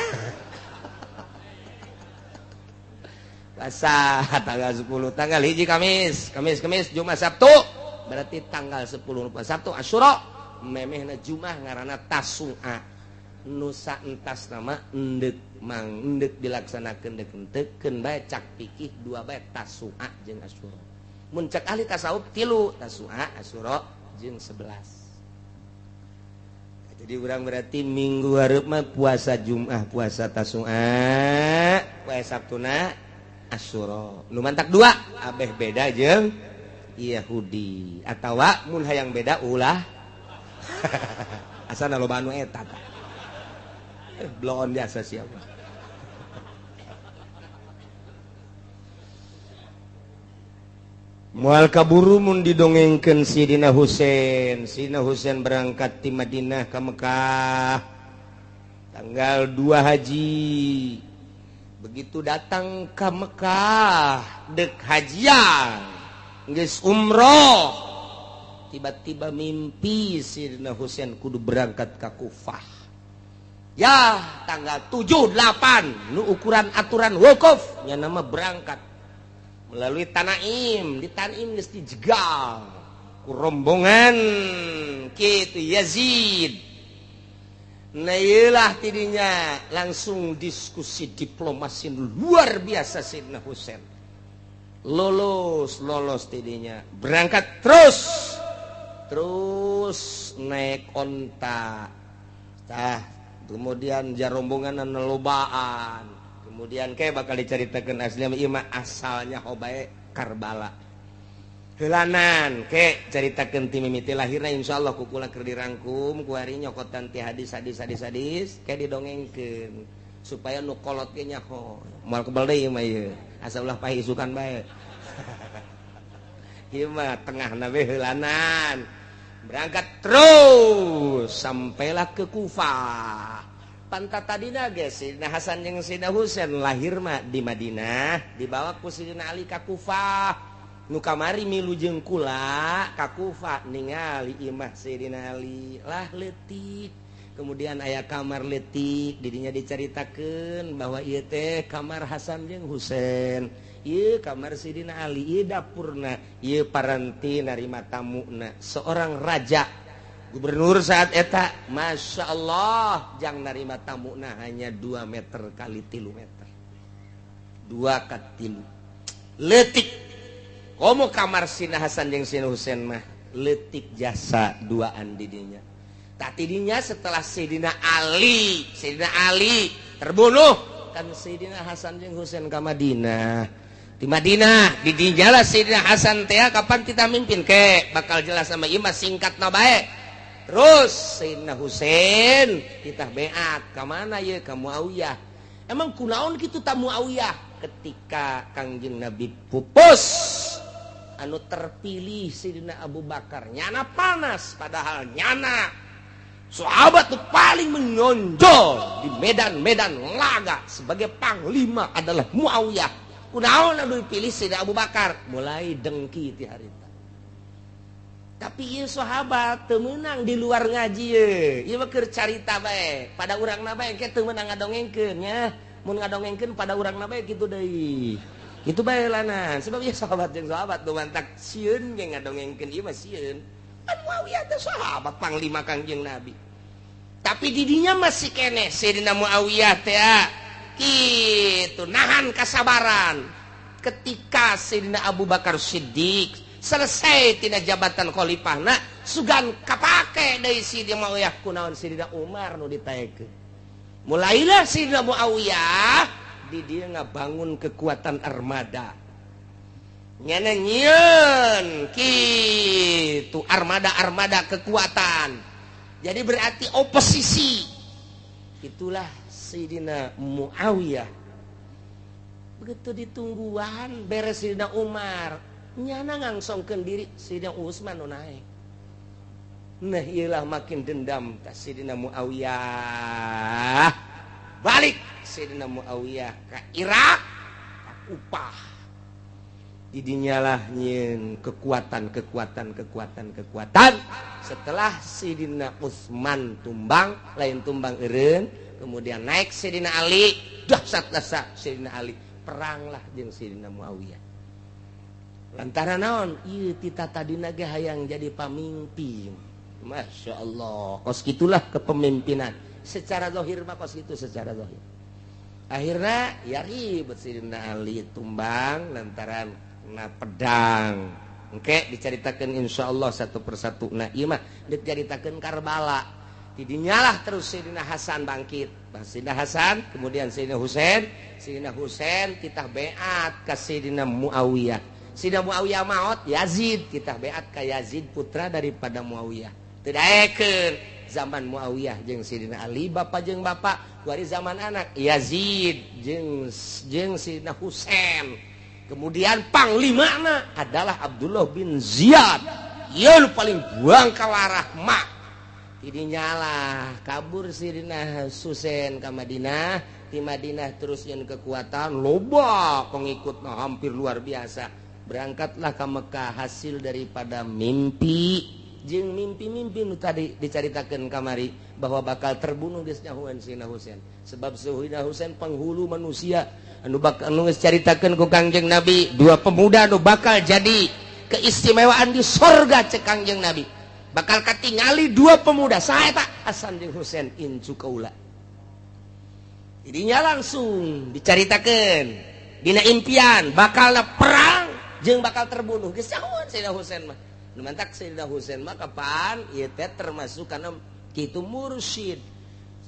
Puasa tanggal 10, tanggal 1 Kamis, Jumat, Sabtu. Berarti tanggal 10 Sabtu Asyura, memehna Jumat ngaranna Tasu'a. Nusa entas nama endek mang endek dilaksanakeun deuk entekeun bae cak pikih 2 bae Tasu'a jeung Asyura. Muncak ahli tasawuf 3 Tasu'a Asyura jeung 11. Jadi urang berarti minggu hareup mah puasa Jumat, puasa Tasu'a, poe Sabtuna Asyura. Nu mantak 2 abeh beda jeung Yahudi atawa mun hayang beda ulah asana loba anu eta tah. Bloon biasa siapa. Moal kaburu mun didongengkeun Sidina Husein. Sidina Husein berangkat ti Madinah ka Mekah tanggal 2 haji. Begitu datang ke Mekah dek hajian geus umroh, tiba-tiba mimpi Sidina Husein kudu berangkat ke Kufah. Ya tanggal 7-8 nu ukuran aturan wukuf nya nama berangkat melalui Tanaim. Di Tanaim geus dijegal ku rombongan kitu Yazid. Nah iyalah tidinya langsung diskusi diplomasi luar biasa Sidina Husein. Lolos tidinya berangkat terus naik onta. Kemudian jarombongan nelobaan. Kemudian kayak bakal diceritakan aslinya ima asalnya hobae Karbala. Helanan kayak ceritakan ti mimiti lahirna insyaallah kukula keur dirangkum ku ari nyokotan ti hadis kayak didongengkeun supaya nu kolot ge nyaho. Moal kebal deui mah ieu. Asa ulah pahisukan bae. Ieu mah tengahna we helanan. Berangkat terus sampailah ke Kufah. Pantat tadina ge Sidina Hasan jeung Sidina Husein lahir mah di Madinah, dibawa ku Sidina Ali ka Kufah. Nu kamari milu jeung kula ka Kufah ningali imah Sidina Ali lah leutik. Kemudian aya kamar leutik, didinya dicaritakeun bahwa ieu teh kamar Hasan jeung Husein. Ieu kamar Sidina Ali, ieu dapurna, ieu paranti narima tamuna. Seorang raja gubernur saat eta, Masya Allah, jang narima tamuna hanya 2 meter kali 3 meter. 2 ka 3. Letik. Komo kamar Sidina Hasan jeung Sidina Husein mah letik jasa duaan didinya. Tak tidinya setelah Sidina Ali terbunuh kan Sidina Hasan jeung Husein ka Madinah. Di Madinah didinya lah Sidina Hasan teh kapan kita mimpin ke bakal jelas sama imah singkatna bae. Terus Sayyidina Husein kita beat ke mana ya ke Muawiyah. Emang kunaon kitu ta Muawiyah ketika Kangjeng Nabi pupus anu terpilih Sayyidina Abu Bakar nyana panas padahal nyana sahabat tuh paling menonjol di medan-medan laga sebagai panglima adalah Muawiyah. Kunaon anu dipilih Sayyidina Abu Bakar mulai dengki ti harita. Tapi ieu sahabat teu meunang di luar ngaji ye. Ieu mah keur carita bae. Pada urangna bae ke teu meunang ngadongengkeun nya. Mun ngadongengkeun pada urangna bae kitu deui. Kitu bae lanan. Sebab ieu sahabat jeung sahabat teu mantak sieun ge ngadongengkeun ieu mah sieun. Kan Muawiyah teh sahabat panglima Kangjeng Nabi. Tapi didinya masih keneh Sayyidina Muawiyah teh kitu nahan kasabaran ketika Sayyidina Abu Bakar Siddiq selesai tina jabatan khalifahna sugan kapake deui Sayyidina Muawiyah kunaon Sayyidina Umar nu ditaekeun. Mulailah Sayyidina Muawiyah di dieu ngabangun kekuatan armada. Nyana nyieun kitu armada kekuatan. Jadi berarti oposisi. Itulah Sayyidina Muawiyah. Begitu ditungguan beres Sayyidina Umar nyana ngangsongkeun diri Sayyidina Utsman nu naik. Nah iyalah makin dendam ta Sayyidina Muawiyah. Balik Sayyidina Muawiyah ka Irak, ka Kufah. Didinyalah nyieun kekuatan. Setelah Sayyidina Utsman tumbang, lain tumbang eureun, kemudian naik Sayyidina Ali, dahsyat Sayyidina Ali, peranglah jeung Sayyidina Muawiyah. Lantaran naon ieu tita tadina ge hayang jadi pamimpin. Masya Allah, kos gitulah kepemimpinan. Secara zahir mah kos gitu secara zahir. Akhirnya ya ribet Sayyidina Ali tumbang lantaran na pedang. Engke diceritakeun insyaallah satu persatu. Nah ieu mah diceritakeun Karbala. dinyalah terus Sayyidina Hasan bangkit. Sayyidina Hasan, kemudian Sayyidina Husain. Sayyidina Husain titah beat ka Sayyidina Muawiyah. Sayyidina Muawiyah maot, Yazid titah beat ka Yazid putra daripada Muawiyah. Teu daekeun zaman Muawiyah jeung Sayyidina Ali bapa jeung bapa, kuari zaman anak Yazid jeung Sayyidina Husain. Kemudian panglimana adalah Abdullah bin Ziyad. Ieu nu paling buang kalarah mak. Tidinyalah kabur Sayyidina Husain ka Madinah. Di Madinah terus yang kekuatan loba pengikutnya hampir luar biasa. Berangkatlah ke Mekah hasil daripada mimpi jeung mimpi-mimpi nu tadi dicaritakeun kamari bahwa bakal terbunuh geus nyahoan Sayyidina Husain. Sebab Sayyidina Husain penghulu manusia anu geus caritakeun ku Kangjeng Nabi, dua pemuda anu bakal jadi keistimewaan di sorga cek Kangjeng Nabi. Bakal katingali dua pemuda saha eta Hasan jeung Husain incu kaula. Jadinya langsung dicaritakeun dina impian bakal perang jeung bakal terbunuh. Geus nyahoan Sayyidina Husain mah. Nu mantak Sayyidina Husain mah kapan ieu teh termasuk kana kitu mursyid.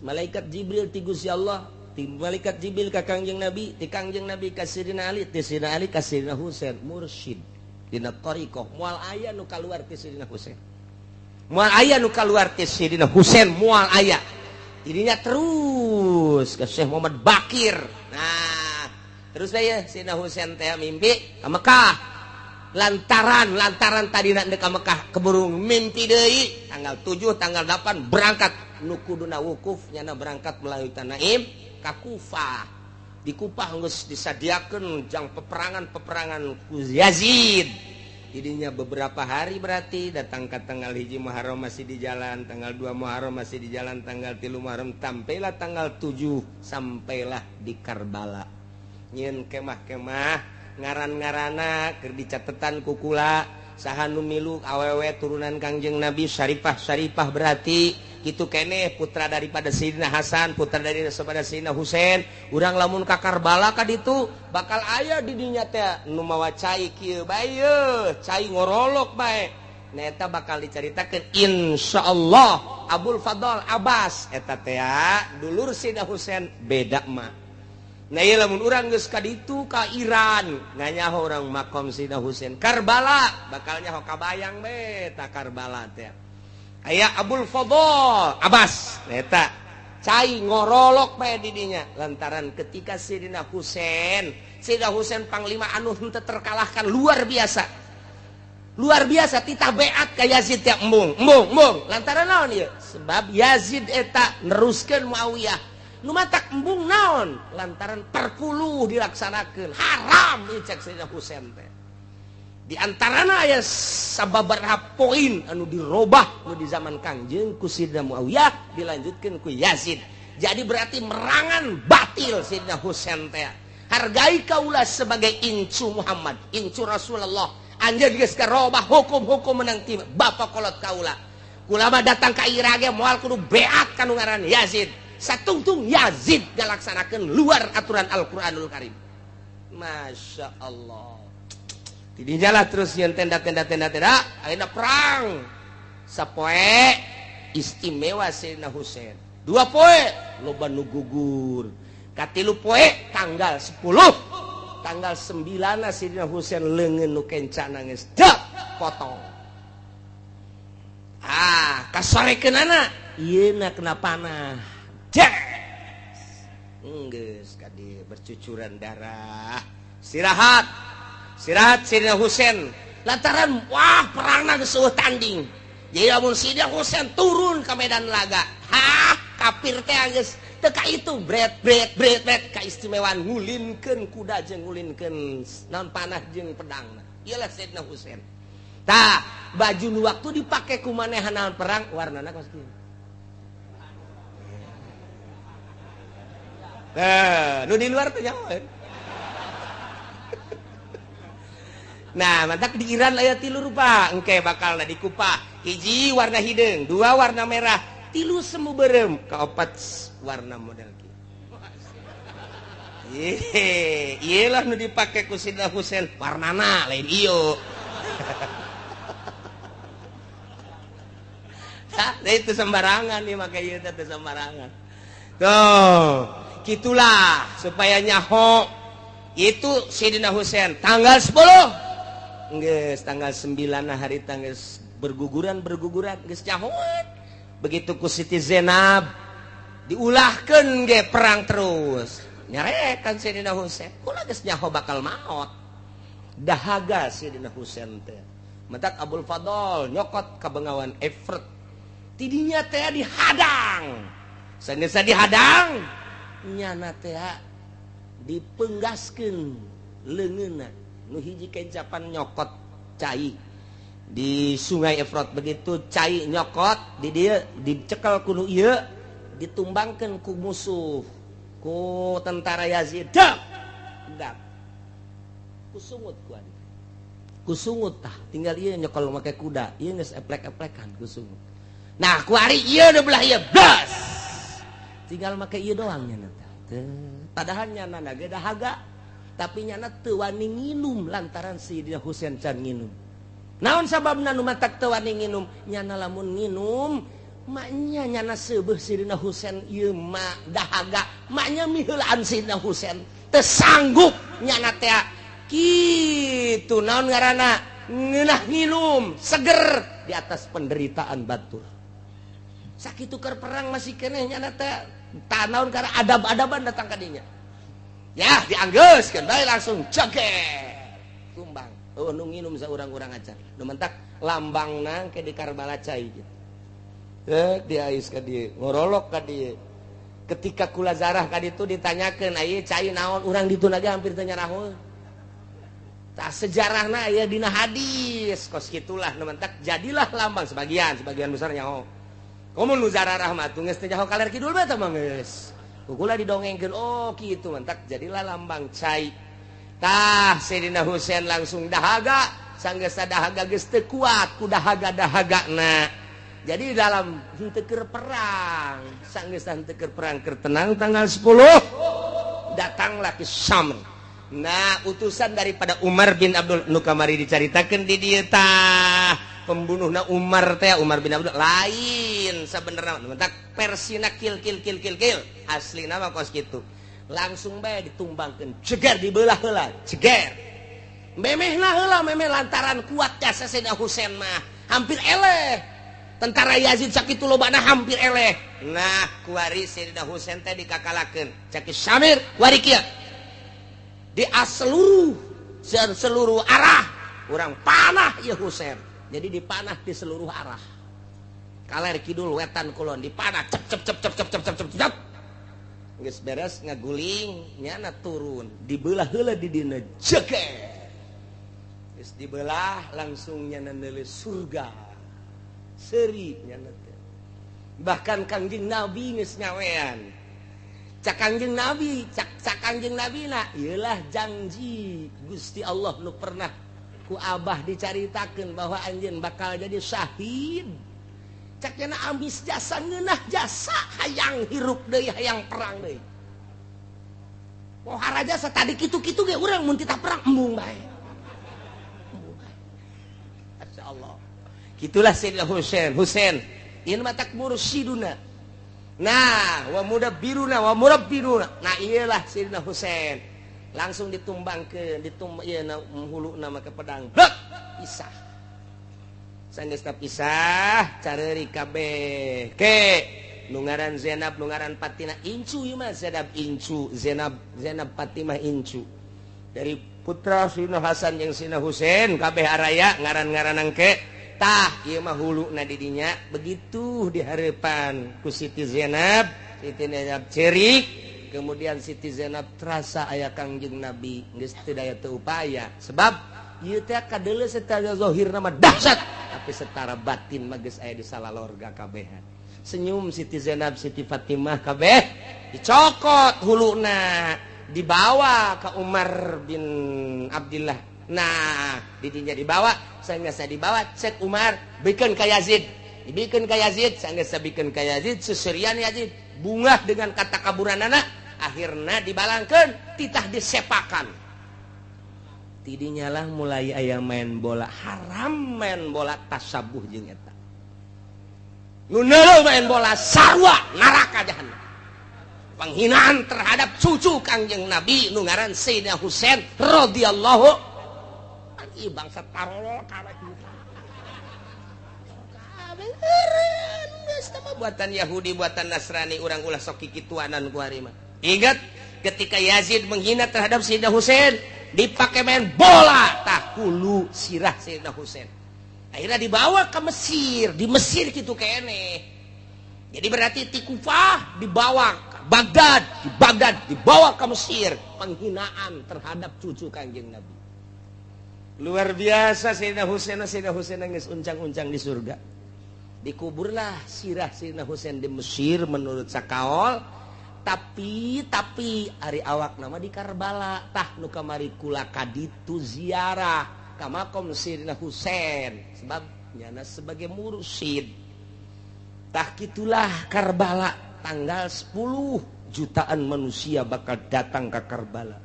Malaikat Jibril ti Gusti Allah, ti malaikat Jibril ka Kangjeng Nabi, ti Kangjeng Nabi ka Sayyidina Ali, ti Sayyidina Ali ka Sayyidina Husain, mursyid. Dina thariqah moal aya nu kaluar ti Sayyidina Husain. Moal aya nu kaluar ti Sayyidina Husain moal aya. Jadinya terus ke Syekh Muhammad Bakir. Nah, terus saya Sayyidina Husain teh mimpi ka Mekah. Lantaran tadi nak ka Mekah keburu mimpi deui tanggal 7 tanggal 8 berangkat nu kuduna wukuf nyana berangkat melalui Tanaim ka Kufah. Di Kufah geus disadiakeun jang peperangan ku Yazid. Jadinya beberapa hari berarti datang ke tanggal 1 Muharram masih di jalan, tanggal 2 Muharram masih di jalan, tanggal 3 Muharram sampailah tanggal 7 sampailah di Karbala. Nyeun kemah-kemah ngaran-ngarana keur dicatetan ku kula saha nu milu awewe turunan Kangjeng Nabi syarifah berarti kitu keneh putra daripada Sayyidina Hasan, putra daripada Sayyidina Husain. Urang lamun ka Karbala ka ditu bakal aya di dinya teh nu mawa cai kieu bae yeuh, cai ngorolok bae. Nah eta bakal dicaritakeun insyaallah Abul Fadl Abbas eta teh dulur Sayyidina Husain beda mah. Nah ieu lamun urang geus ka ditu ka Iran nganyaho urang makom Sayyidina Husain Karbala bakal nyaho kabayang be ta Karbala teh. Aya Abul Fadl Abbas eta cai ngorolok bae di dinya lantaran ketika Sayyidina Husain panglima anu henteu terkalahkan luar biasa titah beat ka Yazid teh embung lantaran naon ieu sebab Yazid eta neruskeun Muawiyah nu matak embung naon lantaran perpuluh dilaksanakeun haram ieu cek Sayyidina Husain teh. Di antarana aya sababaraha poin anu dirobah nu di zaman Kangjeng ku Sayyidina Muawiyah dilanjutkeun ku Yazid. Jadi berarti merangan batil Sayyidina Husain teh. Hargai kaula sebagai incu Muhammad, incu Rasulullah. Anjeun geus karobah hukum-hukum menang ti bapa kolot kaula. Kula mah datang ka Irage moal kudu beat kanu ngaran Yazid. Satungtung Yazid galaksanakeun luar aturan Al-Qur'anul Karim. Masya Allah. Tidinya lah terus yang tenda akhirnya perang. Sapoe istimewa Sayyidina Husain. 2 poe loba nu gugur. Katilu poe tanggal 10. Tanggal 9 Sayyidina Husain leungeun nu kencana geus potong. Kasorekeunana ieuna kenapana? Geus kadi bercucuran darah. Istirahat Sayyidina Husain lantaran wah perangna geus eueuh tanding. Jadi lamun Sayyidina Husain turun ke medan laga, kafir teh geus teu ka itu bret kaistimewaan ngulinkeun kuda jeung ngulinkeun naon panah jeung pedangna. Iyalah Sayyidina Husain. Tah, baju nu waktu dipake ku manehanna perang warnana kos kieu. Nu di luar tuh nyawa. Nah, mantak di Iran aya 3 rupa, engke bakalna di Kupah. 1 warna hideung, 2 warna merah, 3 semu beureum, kaopat warna model kieu. Ieu lah nu dipake ku Sayyidina Husain, warnana lain ieu. itu sembarangan nih makanya itu sembarangan. Tuh, gitulah supaya nyaho itu Sayyidina Husain tanggal 10. Geus tanggal 9 hari tanggal berguguran geus nyahoan. Begitu ku Siti Zainab diulahkeun ge perang terus. Nyarekan Sayyidina Husain, ulah geus nyaho bakal maot. Dahaga Sayyidina Husain teh. Mentak Abdul Fadl nyokot ka Bengawan Efrat. Tidinya teh dihadang. Sageus dihadang nyana teh dipenggaskeun leungeunna. Nu hiji kencapan nyokot cai di Sungai Efrat begitu cai nyokot di dieu dicekel ku nu ieu ditumbangkeun ku musuh ku tentara Yazid. Dak. Kusungut ku adi. Kusungut tah tinggal ieu nyokol make kuda ieu geus eplek-eplekan kusungut. Nah ku ari ieu da belah ieu blas tinggal make ieu doang nya teh padahal nyana ge dahaga tapi nyana teu wani nginum lantaran Sayyidina Husain can nginum. Naon sababna nu matak teu wani nginum? Nyana lamun nginum maknya nyana seubeuh Sayyidina Husain ieu mah dahaga maknya miheulaan Sayyidina Husain teu sanggup nyana teh kitu naon ngaranna ngeunah nginum seger di atas penderitaan batur. Sakitu keur perang masih keneh nyana teh tanaun karena adab-adaban datang ka dinya. Ya dianggeuskeun bae langsung ceger tumbang. Oh nu nginum saurang-urang acan. Nu mentak lambangna ke di Karbala cai gitu. Diais ka dieu, ngorolok ka dieu. Ketika kula zarah ka ditu ditanyakeun aya cai naon urang ditu lagi hampir teu nyarahoeun. Tah sejarahna aya dina hadis kos kitulah nu mentak jadilah lambang sebagian besar nyaho. Komun nu zararah mah geus teh nyaho kaler kidul bae tah mah geus. Kukula didongengkeun oh kitu mentak jadilah lambang cai. Tah Sayyidina Husain langsung dahaga sanggeus dahaga geus teu kuat ku dahaga-dahagana. Jadi dalam henteu keur perang, sanggeus henteu keur perang keur tenang tanggal 10 datanglah ke Syam. Nah, utusan daripada Umar bin Abdul nu kamari dicaritakeun di dieu tah pembunuhna Umar teh Umar bin Abdul lain sabenerna mentak persina kill aslina mah kos kitu. Langsung bae ditumbangkeun ceger dibelah heula ceger. Memehna heula memeh lantaran kuat jasa Sayyidina Husain mah hampir eleh. Tentara Yazid sakitu lobana hampir eleh. Nah, kuari Sayyidina Husain teh dikakalakeun. Caki Syamir kuari kieu. Di seluruh arah urang panah ieu Husain. Jadi dipanah di seluruh arah. Kaler kidul wetan kulon dipanah cep. Geus beres ngaguling nyana turun, dibelah heula di dina jeger. Geus dibelah langsung nyana neuleuh surga. Seri nyana teh. Bahkan Kangjeng Nabi geus nyawean. Cak Kangjeng Nabi na ieulah janji Gusti Allah nu pernah ku Abah dicaritakeun bahwa anjeun bakal jadi syahid. Cak cenah ambis jasa ngeunah jasa hayang hirup deui hayang perang deui. Pohara jasa tadi kitu-kitu ge urang mun kita perang embung bae. Masyaallah. Gitulah Sayyidina Husain. Ieu mah tak mursyiduna. Nah, wa mudabbiruna wa murabbiruna. Nah, iyalah Sayyidina Husain. Langsung ditumbangkeun, ieu huluna mah ke pedang. Blek, pisah. Sanggeus pisah, careuri kabeh. Ke nu ngaran Zainab, nu ngaran Fatimah Incu ieu mah Zainab Fatimah Incu. Dari putra Sayyidina Hasan jeung Sayyidina Husain kabeh araya ngaran-ngaranang ke tah ieu mah huluna di dinya begitu dihareupan ku Siti Zainab cerik kemudian Siti Zainab terasa aya Kangjeng Nabi geus teu daya teu upaya sebab ieu teh kadeuleu secara zahirna mah dahsyat tapi secara batin mah geus aya di salalorga kabehan senyum Siti Zainab Siti Fatimah kabeh dicokot huluna dibawa ke Umar bin Abdullah. Nah, didinya dibawa, sanggeus dibawa cek Umar bikeun ka Yazid. Dibikeun ka Yazid, sanggeus bikeun ka Yazid, susurian Yazid bungah dengan kata kaburanana, akhirna dibalangkeun titah disepakan. Tidinya lah mulai aya main bola, haram main bola tasabuh jeung eta. nu neuleuh main bola sarwa neraka jahanam. Penghinaan terhadap cucu Kangjeng Nabi nu ngaran Sayyidina Husain radhiyallahu anhu. Bangsa tarolol kabeh kitu. Kabeh geus mah buatan Yahudi, buatan Nasrani, urang ulah sok kikituanan ku ari mah. Ingat ketika Yazid menghina terhadap Sayyidina Husain, dipakai main bola tah hulu sirah Sayyidina Husain. Akhirnya dibawa ke Mesir, di Mesir gitu keneh. Jadi berarti ti Kufah dibawa Baghdad, di Baghdad dibawa ke Mesir, penghinaan terhadap cucu Kangjeng Nabi. Luar biasa Sayyidina Husain geus uncang-uncang di surga. Dikuburlah sirah Sayyidina Husain di Mesir menurut sakaol, tapi ari awak nama di Karbala tah nu kamari kula kaditu ziarah ka makom Sayyidina Husain sebab nyana sebagai mursyid. Tah kitulah Karbala. Tanggal 10 jutaan manusia bakal datang ke Karbala.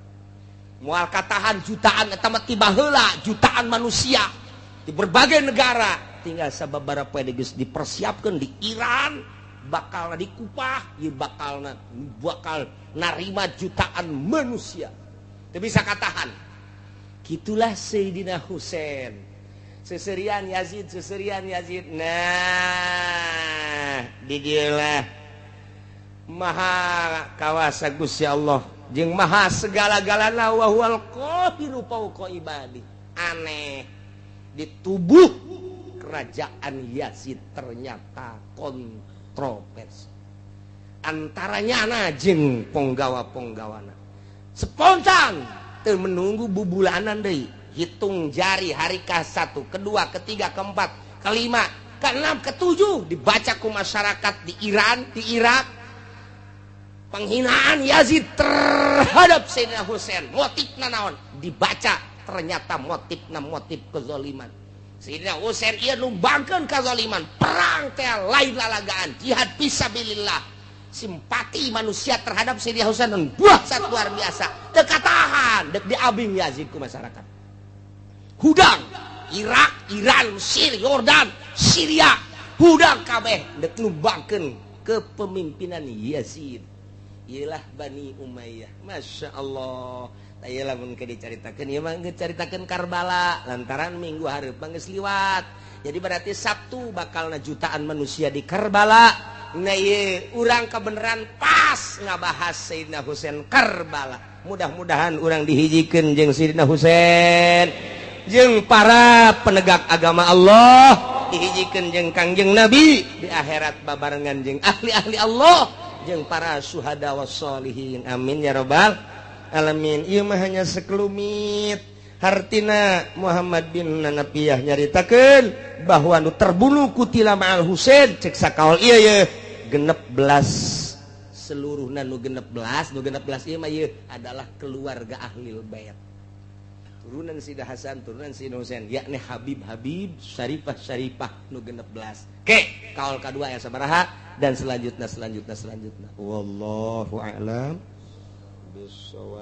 Moal katahan jutaan eta mah tiba heula jutaan manusia di berbagai negara. Tinggal sababaraha geus dipersiapkan di Iran, bakal di Kufah, ieu bakal narima jutaan manusia. Teu bisa katahan. Kitulah Sayyidina Husain. Seserian Yazid. Nah, di dieulah Maha kawasa Gusti Allah jeung maha segala-galana wa huwal qahiru fawqa ibadi. Aneh, di tubuh kerajaan Yazid ternyata kontroversi antaranya jeung ponggawa-ponggawana. Spontan teu menunggu bubulanan deui, hitung jari hari ke-1, kedua, ketiga, keempat, kelima, keenam, ketujuh dibaca ku masyarakat di Iran, di Irak. Penghinaan Yazid terhadap Sayyidina Husain, motifna naon? Dibaca ternyata motifna motif kezaliman. Sayyidina Husain ieu numbangkeun kezaliman, perang teh lain lalagaan, jihad fisabilillah. Simpati manusia terhadap Sayyidina Husain dan buah sat luar biasa. Teu katahan, dek diabing Yazid ku masyarakat. Hudang Irak, Iran, Mesir, Yordan, Syria, hudang kabeh dek numbangkeun kepemimpinan Yazid. Iyalah Bani Umayyah. Masya Allah. Tayalah mun dicaritakeun ieu mah dicaritakeun Karbala lantaran minggu hareup geus liwat. Jadi berarti Sabtu bakalna jutaan manusia di Karbala. Nah ieu urang kebenaran pas ngabahas Sayyidina Husain Karbala. Mudah-mudahan urang dihijikeun jeung Sayyidina Husain jeung para penegak agama Allah, dihijikeun jeung Kangjeng Nabi di akhirat babarengan jeung ahli-ahli Allah jeung para syuhada wassalihin. Amin ya rabbal alamin. Ieu mah hanya sekelumit hartina Muhammad bin Nanafiyah nyaritakeun bahwa nu terbunuh kutila ma'al Husain cek sakaol ieu 16 seluruhna nu 16 ieu mah ieu adalah keluarga ahlul bait. Turunan Sayyidina Hasan, turunan Sayyidina Husain, yakni Habib, Syarifah nu 16. Oke, kaul kedua yang sabaraha dan selanjutnya. Wallahu a'lam bishawab.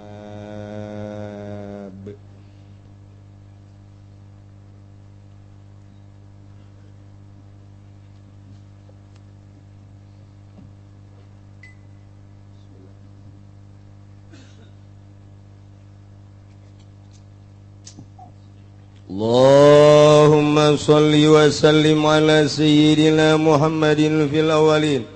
Allahumma salli wa sallim ala sayyidina Muhammadin fil awalin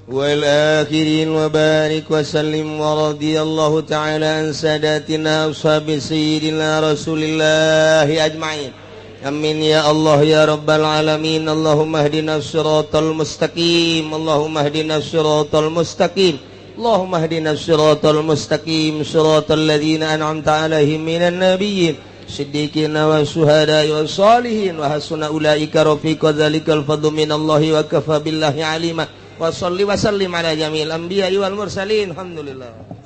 wal akhirin wa barik wa sallim wa radiyallahu ta'ala an sadatina ashabi sayyidina Rasulillahi ajma'in. Amin ya Allah ya rabbal alamin. Allahumma hdina siratal mustaqim, Allahumma hdina siratal mustaqim, Allahumma hdina siratal mustaqim, siratal ladzina an'amta 'alaihim minan nabiyyin siddiqina wa syuhada'i wa shalihin wa hasuna ulaika rafiqa dzalikal fadlu minallahi wa kafa billahi alima wa salli wa sallim ala jamil anbiya'i wal mursalin. Alhamdulillah.